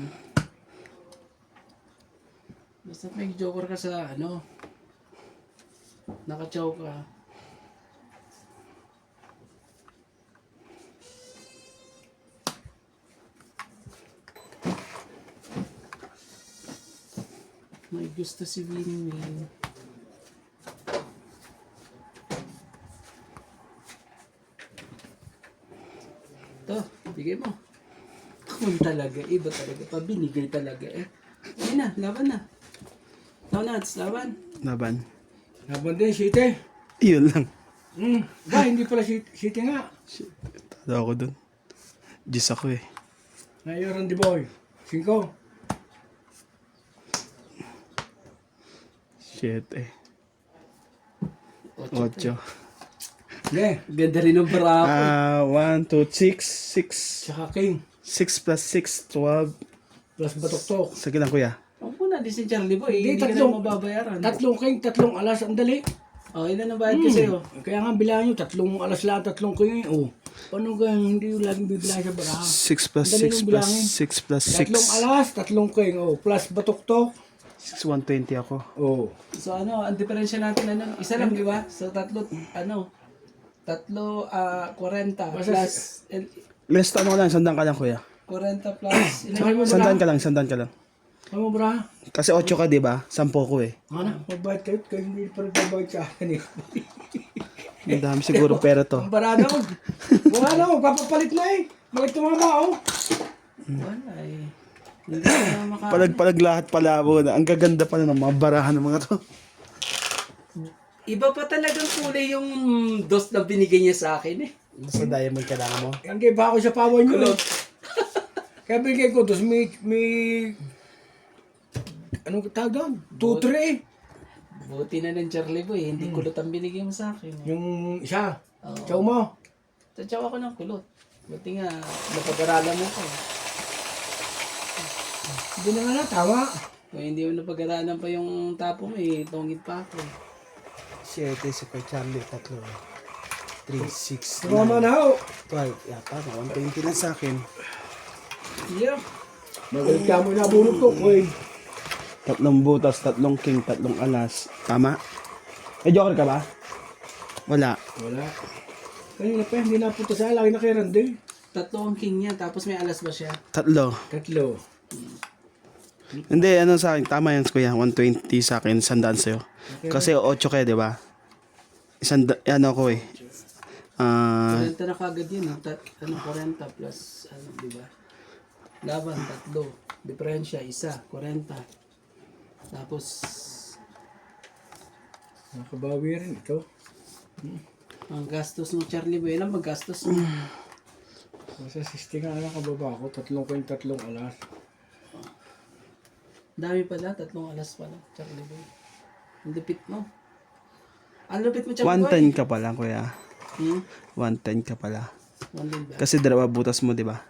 Basta may joker ka sa ano. Nakachaw ka. May gusto si Winnie. Ito, bigay mo. Kung talaga, iba talaga. Pabinigay talaga eh. Ayun na, laban na. Donuts, laban. Laban. Laban din, City. Yun lang. Hindi pala City nga. Tado ako dun. Diyos ako eh. Ngayon, di boy. 5. Shit eh. 8. Yeah. Ganda rin ng barako. 1, 2, 6. 6. Tsaka King. 6 plus 6, 12. Plus batok-tok. Sige lang kuya. Huwag mo na, di si Charlie Boy. Hindi, Hindi ka tatlong- na mababayaran. 3 King, 3 alas. Ang dali. Oh, ilan ang bayad ko sa'yo? Kaya nga bilangan nyo, 3 alas lang, 3 King. Oh. Paano kaya hindi yung laging bibilang sa baraha? 6 plus Ang dali 6 nung plus bilangin. 6 plus 3 6. alas, 3 King. Oh. Plus batok-tok. 6, 120 ako. Oh. So ano, ang diferensya natin ano, isa lang di ba? So tatlo, 40 plus, Less ano ka lang, sandaan ka lang kuya. 40 plus, Tsaka ilan mo Sandaan ka lang, sandaan ka lang. Ano bra? Kasi 8 ka, di ba? 10 ko eh. Ano? Magbayad kayo, kayo hindi pa nagbabayad sa akin eh. Ang dami siguro pera to. Ang barada ko. Wala na, papapalit na eh. Bakit tumama oh? wala eh. Hindi na maka... Palag-palag lahat pala mo na. Ang gaganda pala ng mga barahan ng mga to. Iba pa talagang kulay yung dos na binigay niya sa akin eh. Sa diamond kailangan mo. Hanggang pa ako sa pawan nyo eh. Kaya bigay ko, tapos may anong tawag doon? 2-3 Buti na ng Charlie Boy, hindi kulot ang binigay mo sa akin. Yung isa. Oo. Chow mo. Tatsaw ako ng kulot. Buti nga, napag-aralan mo pa. Hindi na nga na, tama. Kung hindi mo napag-aralan pa yung tapo mo eh, tungit pa ako. 7 si Kuya Charlie, 3. 3, 6, Tumama na ho. 12. Yata, 120 lang sa akin. Yeah. Magalit ka mo na bunot ko, Koy. 3 butas, 3 king, 3 alas. Tama? Eh, joker ka ba? Wala. Wala. Kanina pa, hindi napunta sa laki na kay Randy. 3 ang king niya, tapos may alas ba siya? 3. 3. Hindi, ano sa akin, tama yan kuya. 120 sa akin, 100 sa'yo. Kasi 8 kayo, di ba? Ano ko eh. 40 na kagad yun, 40 plus, di ba? Laban, 3. Diferensya, 1, 40. Tapos, Nakabawi rin ito. ang gastos mo, Charlie Boy, lang maggastos mo. Nasa 60 nga lang kababa ko. 3.3 alas. Dami pala, 3 alas pala, Charlie Boy. Ang lupit mo. Ang lupit mo, Charlie Boy. 110 ka pala, kuya. 110 ka pala. 110 ba? Kasi dalawa butas mo, di ba?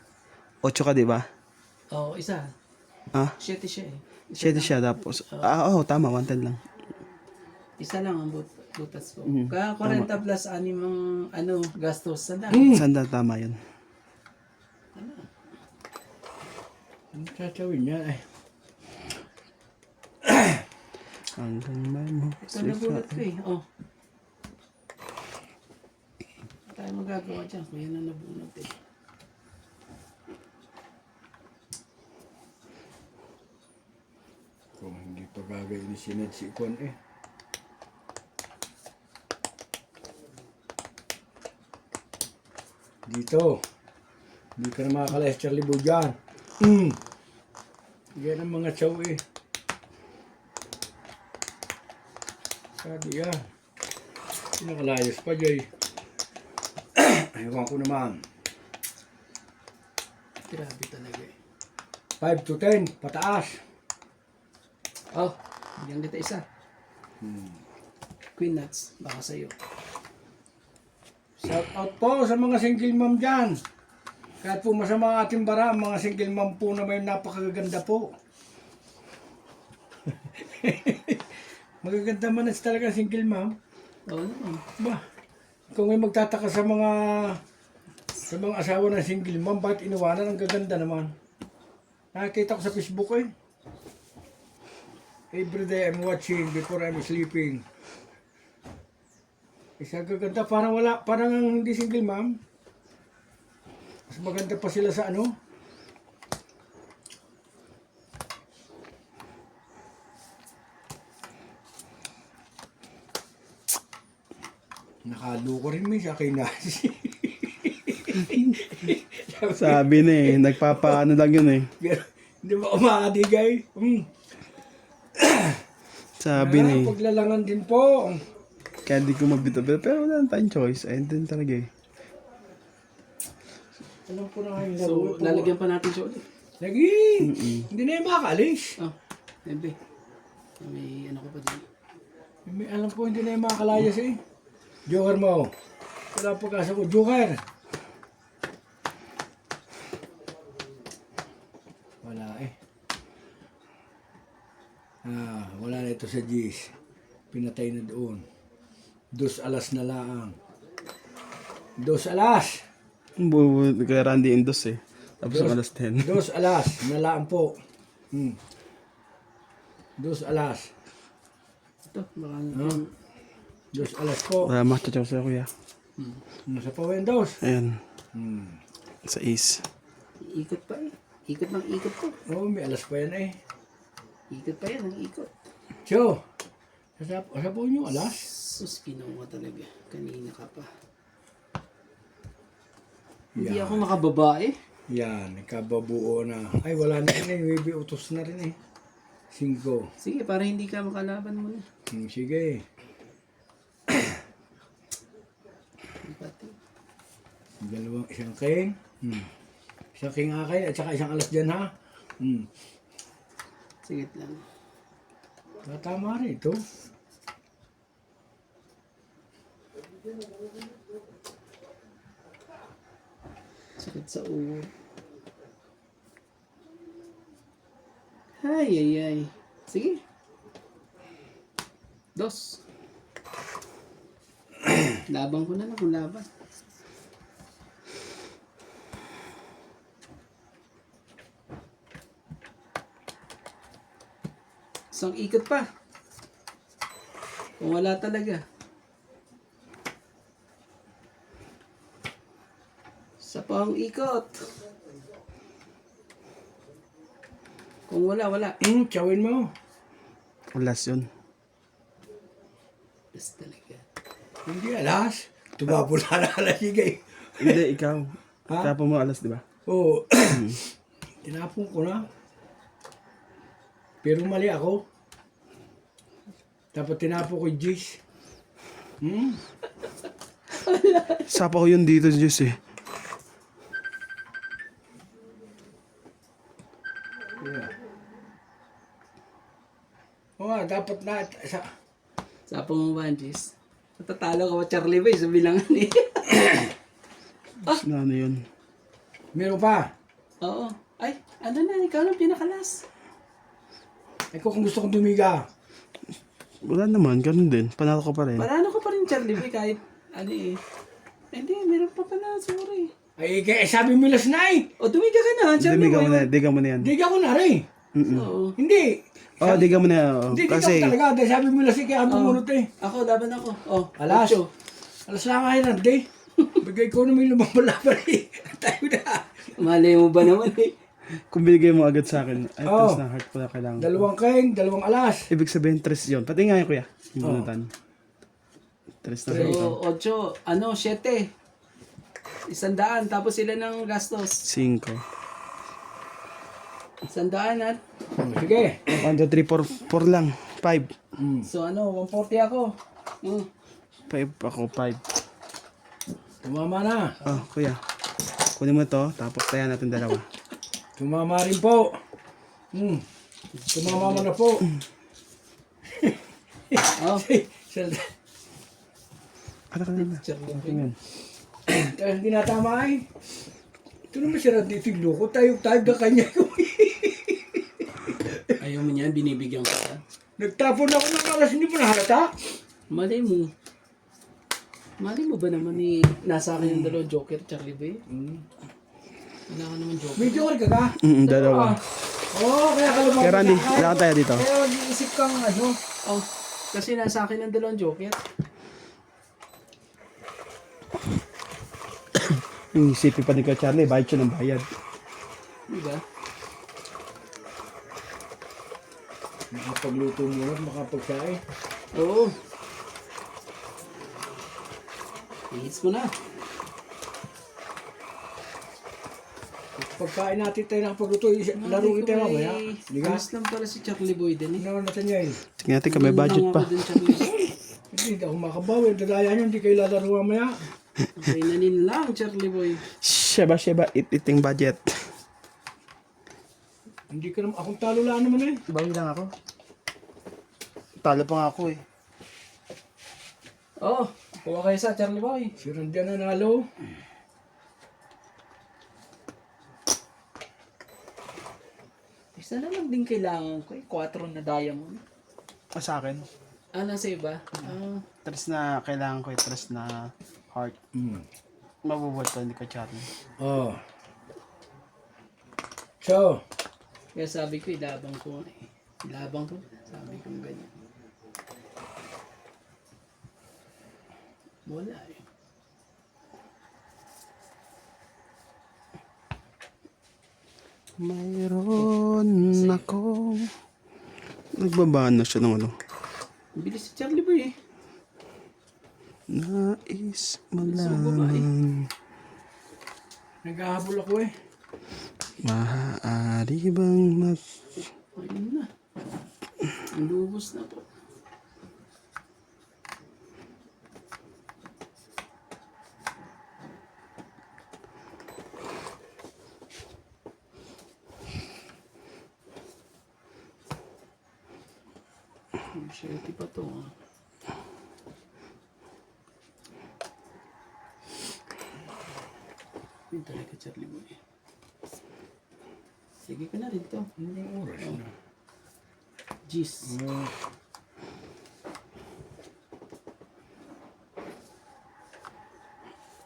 8 ka, di ba? Oo, isa. Ah, 7 siya eh. 7 siya tapos. Tama, 110 lang. Isa lang ang butas ko. Mm, Kaya 40 plus 6 ang gastos. Saan Sanda, tama yun. Ano tatawin niya? Ay, Hanggang may mo. Ito nabunot ko eh. Oh. Ano tayo magagawa dyan kung yan ang nabunot eh. kung hindi pa gagawin ni Sinad si Ikon eh. Dito. Hindi ka na makakalayas Charlie Bo dyan. Yan ang mga chow eh. Sabi yan. Pinakalayas pa Jay. Ewan ko naman. Grabe talaga eh. 5 to 10, pataas. Oh, bigyan kita isa. Queen nuts, baka sa'yo. Shout out po sa mga single mom dyan. Kahit po masama ang ating bara, ang mga single mom po na may napakaganda po. Magaganda man talaga single mom. Oo naman. Ba, kung may magtataka sa mga asawa ng single mom, bakit iniwanan? Ang gaganda naman. Nakikita ko sa Facebook eh. Every day I'm watching before I'm sleeping. Isa gaganda, parang hindi single mom. Mas maganda pa sila sa ano. Nakaluko rin may sa akin na. Sabi na eh, nagpapaano lang yun eh. Pero hindi ba umakadigay? Sabi na eh. Paglalangan din po. Kaya di ko mabito-bito. Pero wala na tayong choice. Ayun din talaga eh. Alam ko na ngayon. So, lalagyan pa natin siya ulit. Lagi! Hindi na yung makakalis. Oh, ebe. May ano ko pa dyan. May alam ko hindi na yung makakalayas eh. Joker mo. Wala pagkasa ko. Joker! Wala eh. Wala na ito sa G's. Pinatay na doon. 2 alas na lang. 2 alas! Kaya Randy Indos eh. Tapos ang alas 10. 2 alas na lang po. 2 alas. Ito, baka 2 alas po. Wala makachachaw sa'yo kuya. Nasa po Windows. Ayan. Sa Ace. ikot pa eh. Ikot ng ikot to. Oo, may alas pa yan eh. Ikot pa yan, ang ikot. Cho, sa po nyo alas? Sus, ginawa talaga. Kanina ka pa. Hindi Yan. ako makababa eh. Yan, ikababuo na. Ay, wala na yun eh. Maybe utos na rin eh. 5. Sige, para hindi ka makalaban mo na. Sige. Pati. Isang king. Isang king akay at saka isang alas dyan ha. Sige lang. Tama rin ito. Sakit sa ulo. Ay, ay, ay. Sige. 2. Laban ko na lang kung laban. Isang ikot pa. Kung wala talaga. Sa pang ikot. Kung wala, wala. Chawin mo. Alas yun. Basta talaga. Hindi alas. Tumabula na alas. Sige. Hindi, ikaw. Ha? Tapos mo alas, di ba? Oo. Tinapon ko na. Pero mali ako. Dapat tinapo ko yung G's. Hmm? Sapa ko yun dito, Diyos eh. Oo nga, dapat na... Sa pamambanjis. Natatalo ka ba, Charlie Boy, sa bilangan eh. Na ano yun? Meron pa. Oo. Ay, ano na, ikaw lang pinakalas. Ikaw kung gusto kong dumiga. Wala naman, ganun din. Panalo ko pa rin. Parano ka pa rin, Charlie Boy, kahit ano eh. Hindi, meron pa pala, sorry. Ay, sabi mo last night. O, dumiga ka na, Charlie Diga Boy. mo na, diga mo na yan. Diga ko na rin. Oo. Hindi. Oh, diga mo na yan. Oo. Hindi, Kasi, diga ko talaga. Dahil sabi mo last night, kaya ako bumunot eh. Ako, laban ako. Oh, Alas. 8. Alas lang kayo na, di. Bigay ko naman yung lumabalaban eh. Tayo na. Malay mo ba naman eh. kung binigay mo agad sa akin, ay, Oo. tres na heart pala kailangan. Dalawang keng, dalawang alas. Ibig sabihin, tres yun. Pati nga yun, kuya. Yung bunutan. Tres na heart. So, 7. 100, tapos sila ng gastos. 5. 100 at. Sige. 1, 2, 3, 4 lang. 5. So 140 ako. 5 ako, 5. Tumama na. Oh, kuya. Kunin mo to, tapos tayan natin dalawa. Tumama rin po. Tumama mo na po. Oh, Ano ka na? Tingnan. Dahil hindi natama ay. Ito naman siya natitiglo ko. Tayo-tayo na kanya. ayaw mo niyan, binibigyan ka. Nagtapon ako ng alas, hindi mo nahalata. Malay mo. Malay mo ba naman eh, nasa akin yung dalawang joker, Charlie Bay? Wala ka naman joker. May joker ka ka? Dalawa. Oo, kaya ka lumabas. Kaya Randy, lakad tayo dito. Kaya mag-iisip kang ano. Oh, kasi nasa akin ang dalawang joker. Yung isipin pa ni Kuya Charlie, bayad siya ng bayad. Diba? Makapagluto mo at makapagsain. Oo. Hits mo na. Pagkain natin tayo nakapagluto, laro kita mamaya. Hindi ka? Alas lang pala si Charlie Boy din eh. Ano na niya eh. Tingnan natin kung may budget Lang pa. ako dun, Charlie Boy. Hindi ako makabawi. Dadaya niyo, hindi kayo lalaro mamaya. Kainanin lang, Charlie Boy. Sheba, iting budget. Hindi ka naman, akong talo lang naman eh. Bawi lang ako. Talo pa nga ako eh. Oh, kuha kayo sa Charlie Boy. Si Randy na nanalo. Isa na lang din kailangan ko eh. 4 na diamond. Sa akin, Nasa iba? tres na kailangan ko eh, tres na heart. Mabubuhat ko, hindi ko Charlie. Oh. So, Kaya sabi ko, ilabang ko eh. Ilabang ko. Sabi ko ganyan. Wala eh. Mayroon ako. Nagbabaan na siya ng ano. Ang bilis si Charlie Boy eh. Nais babae. malaman. naghahabol ako eh. Maaari bang Ayun na. Ang lubos na po. Shitty pa to ah. Yun talaga Charlie Boy. Sige ka na rin to. Anong oras na? Jeez.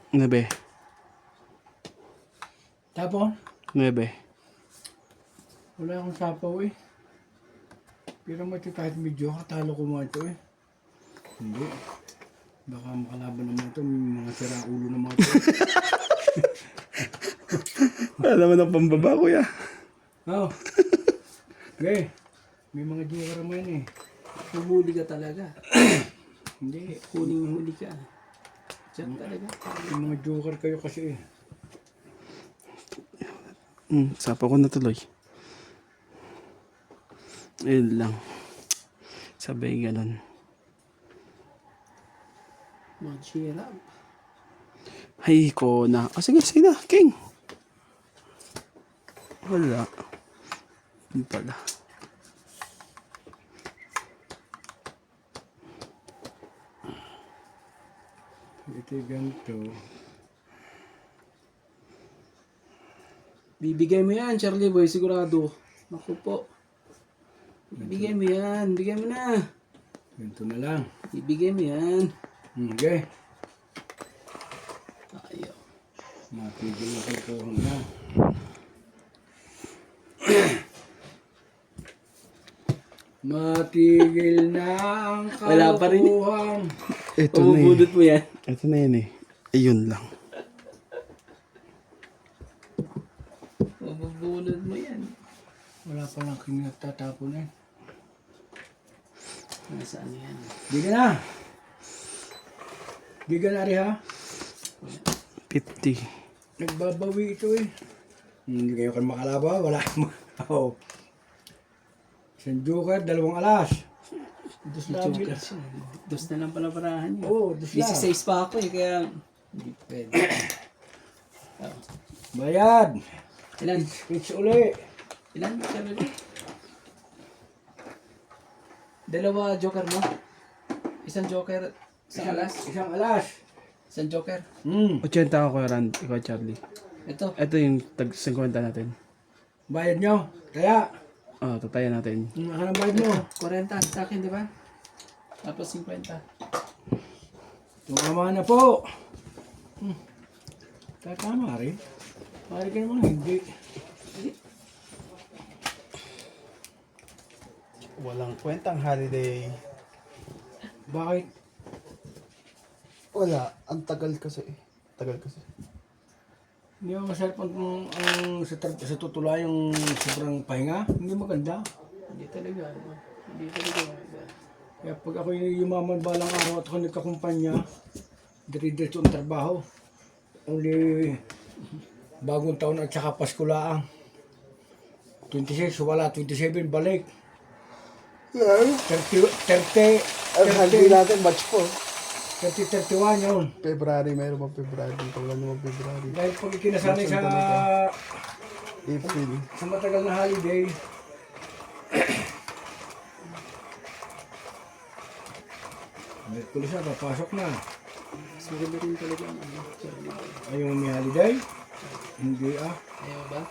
Nebe. Tapon? Nebe. Wala akong sapaw eh. Pero mati kahit medyo katalo ko mga ito eh. Hindi. Baka makalaban naman ito. May mga sira ulo ng mga ito. Wala naman ang pambaba, kuya. Oh. Okay. May mga joker naman eh. Humuli ka talaga. Hindi. Huling-huli ka. Diyan talaga. May mga joker kayo kasi eh. Sapa ko na tuloy. Ayun lang. Sabay ganun. Mag-cheer up. Ay, ko na. Sige, sige na. King. Wala. Yun pala. Ito yung ganito. Bibigay mo yan, Charlie Boy, sigurado. Naku po. Bibigay mo yan. Bigay mo na. Ganito na lang. Bibigay mo yan. Okay. Ayaw. Matigil na kagkuhan na. Matigil na ang Wala pa rin. kalokohan. Ito na Pumubudot mo yan. Ito na yun eh. Ayun lang. Pumubudot mo yan. Wala pa lang king nagtatapon eh. Nasaan yan? Bigyan na. Bigyan na rin ha. 50. Nagbabawi ito eh. Hindi kayo kan makalaba. Wala. Oh. Isang joker, 2 alas. Dos Si na Joker siya. Dos na lang pala parahan niya. Oo, dos na. 16 pa ako eh, kaya hindi pwede. Oh. Bayad. Ilan? Pitch uli. Ilan? Charlie? Dalawa joker mo? Isang joker sa alas? Isang alas. Isang joker? 80 ako, Rand. Ikaw, Charlie. Ito. Ito yung tag 50 natin. Bayad nyo. Kaya. Tatayan natin. Ano bayad mo? 40 sa akin, di ba? Tapos 50. Tumama na po. Tatama rin. Pari ka naman hindi. Walang kwentang holiday. Bakit? Wala. Ang tagal kasi. Tagal kasi. Hindi mo masarap sa tutula yung sobrang pahinga. Hindi maganda. Hindi talaga. Hindi talaga. Kaya pag ako yumaman balang araw at ako nagkakumpanya, dire-diretso ang trabaho. Only bagong taon at saka Pasko laang. 26, wala. 27, balik. 30, Ang holiday natin, batch po. 31 yun. February, mayroon bang February? Wala naman February. Dahil pag ikinasanay sa April. matagal na holiday, Merkulis na, papasok na. Mas maganda rin talaga ang ano, Charlie. Ayaw mo may holiday? Hindi ah. Ayaw ba?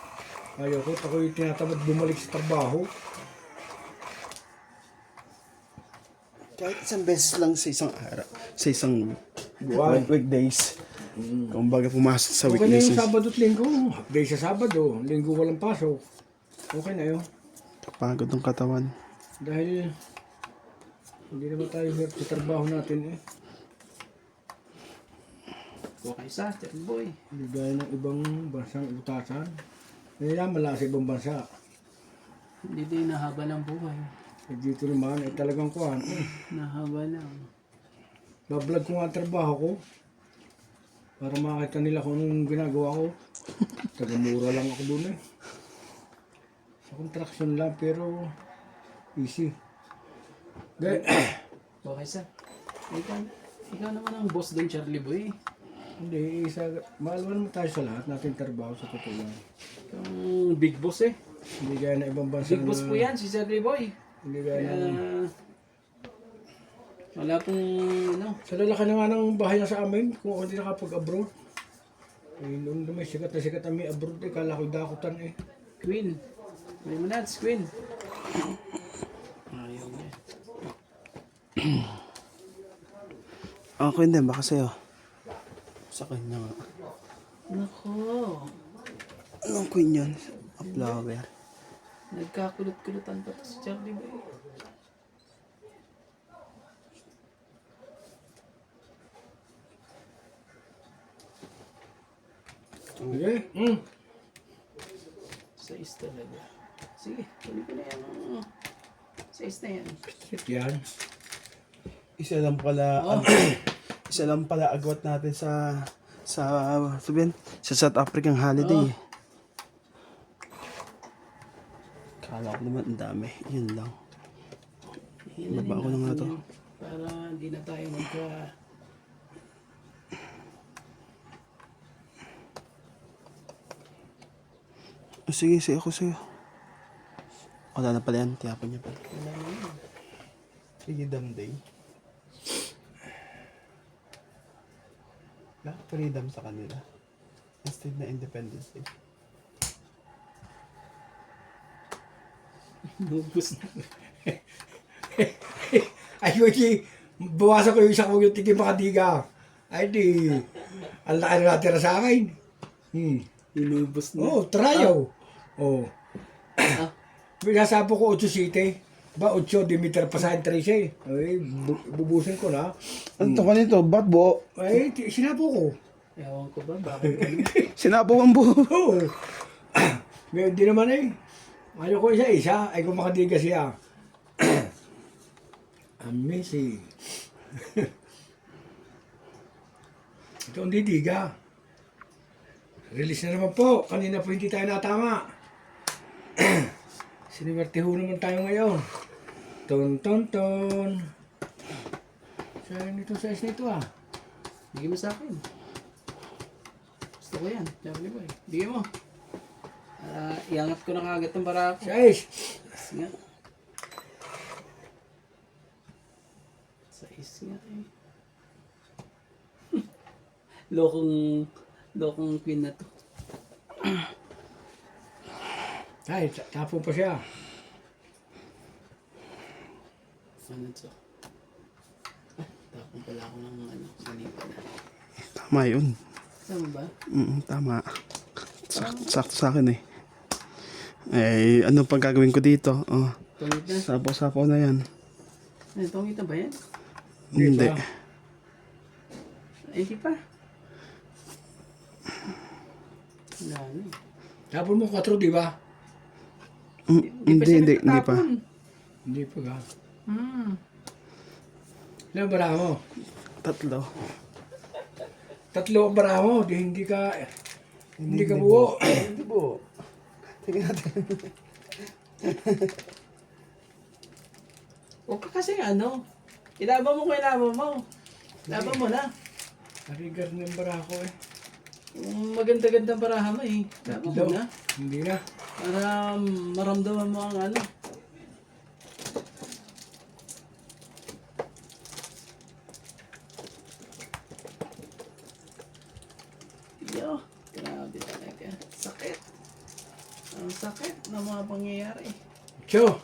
Ayaw ko, ako yung tinatamad bumalik sa trabaho. Kahit isang beses lang sa isang araw. Sa isang Buwan. weekdays. Kung baga pumasok sa Okay na weekdays. yung Sabado at Linggo. Half day sa Sabado, Linggo walang pasok. Okay na yun. Kapagod ng katawan. Dahil hindi naman tayo hirap sa trabaho natin eh. Okay sa, Charlie Boy. Hindi gaya ng ibang bansang utasan. Nila mala sa ibang bansa. Hindi din nahaba ng buhay. Eh, dito naman ay talagang kuhan. Nahaba lang. Bablog ko nga ang trabaho ko. Para makita nila kung anong ginagawa ko. Tagamura lang ako doon eh. Sa contraction lang pero easy. Dahil, Okay sa. Ikaw naman ang boss doon, Charlie Boy. hindi, mahal naman tayo sa lahat natin trabaho sa totoo lang. Ikaw ang big boss eh. Hindi gaya na ibang bansa Big boss po yan, si Charlie Boy. Hindi gaya Kaya, na... wala pong ano. Sa lalaki na nga ng bahay na sa amin, kung ako hindi nakapag-abroad. Eh, noon na may sikat na sikat kami abroad eh, kala ko'y dakutan eh. Queen. May manats, Queen. Ayaw niya. Ako hindi, baka sa'yo. Sa kanya nga. Nako. Anong queen yun? A flower. Nagkakulot-kulutan pa to si Charlie Boy. Sige, Sais talaga. Sige, tuloy ko na yan. Sais na yan. shit yan. Isa lang pala, isa lang pala agwat natin sa sabihin, sa South African holiday. Kala ko naman ang dami. Yun lang. Baba ko na nga to. Para hindi na tayo Sige, sige ako sa'yo. Wala na pala yan. Tiyapon niya pala. Wala na yun. Freedom Day. Freedom sa kanila. Instead na Independence Day. Nubos na. Ay, hindi. Bawasan ko yung isa kong yung tigi makadiga. Ay, di. Ang laki na natira sa akin. Inubos na. Oh, trayaw. Oh. Ah. Binasapo ko 8-7. Ba, 8 Dimeter pa sa 13. Ay, bubusin ko na. Ano to kanito? Ba't buo? Ay, sinapo ko. Ewan ko ba? Bakit ganun? Sinapo ang buo. Oo. Ngayon di naman eh. Ayaw ko isa-isa. Ay, kung makadiga siya. Amazing. Ito ang didiga. Release na naman po. Kanina po hindi tayo natama. Siniwertiho naman tayo ngayon. Ton, ton, ton. Saan ito size nito ah? Bigyan mo sa akin. Gusto ko yan. Charlie boy. Bigyan mo. Iangat ko na kagad ng barako. Size. Sige nga. Size nga eh. Lokong queen na to. Ay, tapon pa siya. Ano to? Tapon pala ako ng sanipa na. Tama yun. Tama ba? Tama. Sakto sa akin eh. Eh, ano pang gagawin ko dito? Oh, Tungit na? sapo-sapo na yan. Ay, tungit na ba yan? Hindi. Ay, hindi pa. Wala na eh. Tapon mo 4, di ba? Hindi pa. Hindi pa ka. Hmm. Ilan bara mo? 3. 3 ang bara mo. Hindi ka buo. Hindi buo. Tingnan natin. Huwag ka kasi ilaban mo kung ilaban mo. Ilaban mo na. Narigar ng bara ko eh. Yung maganda-ganda baraha mo eh. Ilaban mo na. Hindi na. Para maramdaman mo ang Yo, grabe talaga. Sakit. Ang sakit ng mga pangyayari. Cho.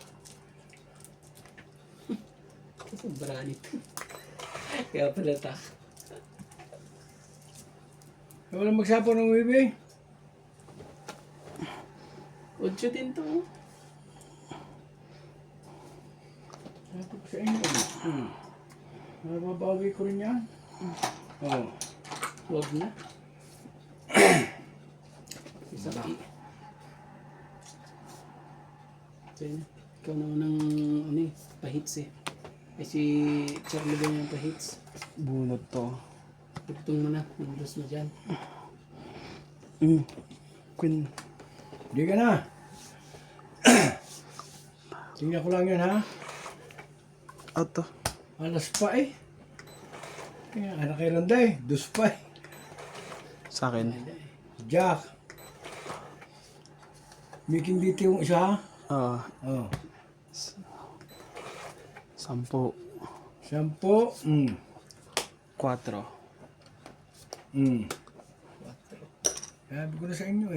Sobra nito. Kaya pala ta. Walang magsapo ng wibi. 8 din to. Sabi ko sa inyo. Mababawi ko rin yan. Oh. Huwag na. Isang Sige na. Ikaw naman ng pahits eh. Ay si Charlie ba yung pahits? Bunot to. Pagtong mo na. Nandus mo dyan. Queen. Hindi ka na. Tingnan ko lang yan ha. Ato. Alas pa eh. Kaya anak kay Landay. 2 pa eh. Sa akin. Jack. Making dito yung isa ha. Oh. 10. 10. 4. Sabi ko na sa inyo eh.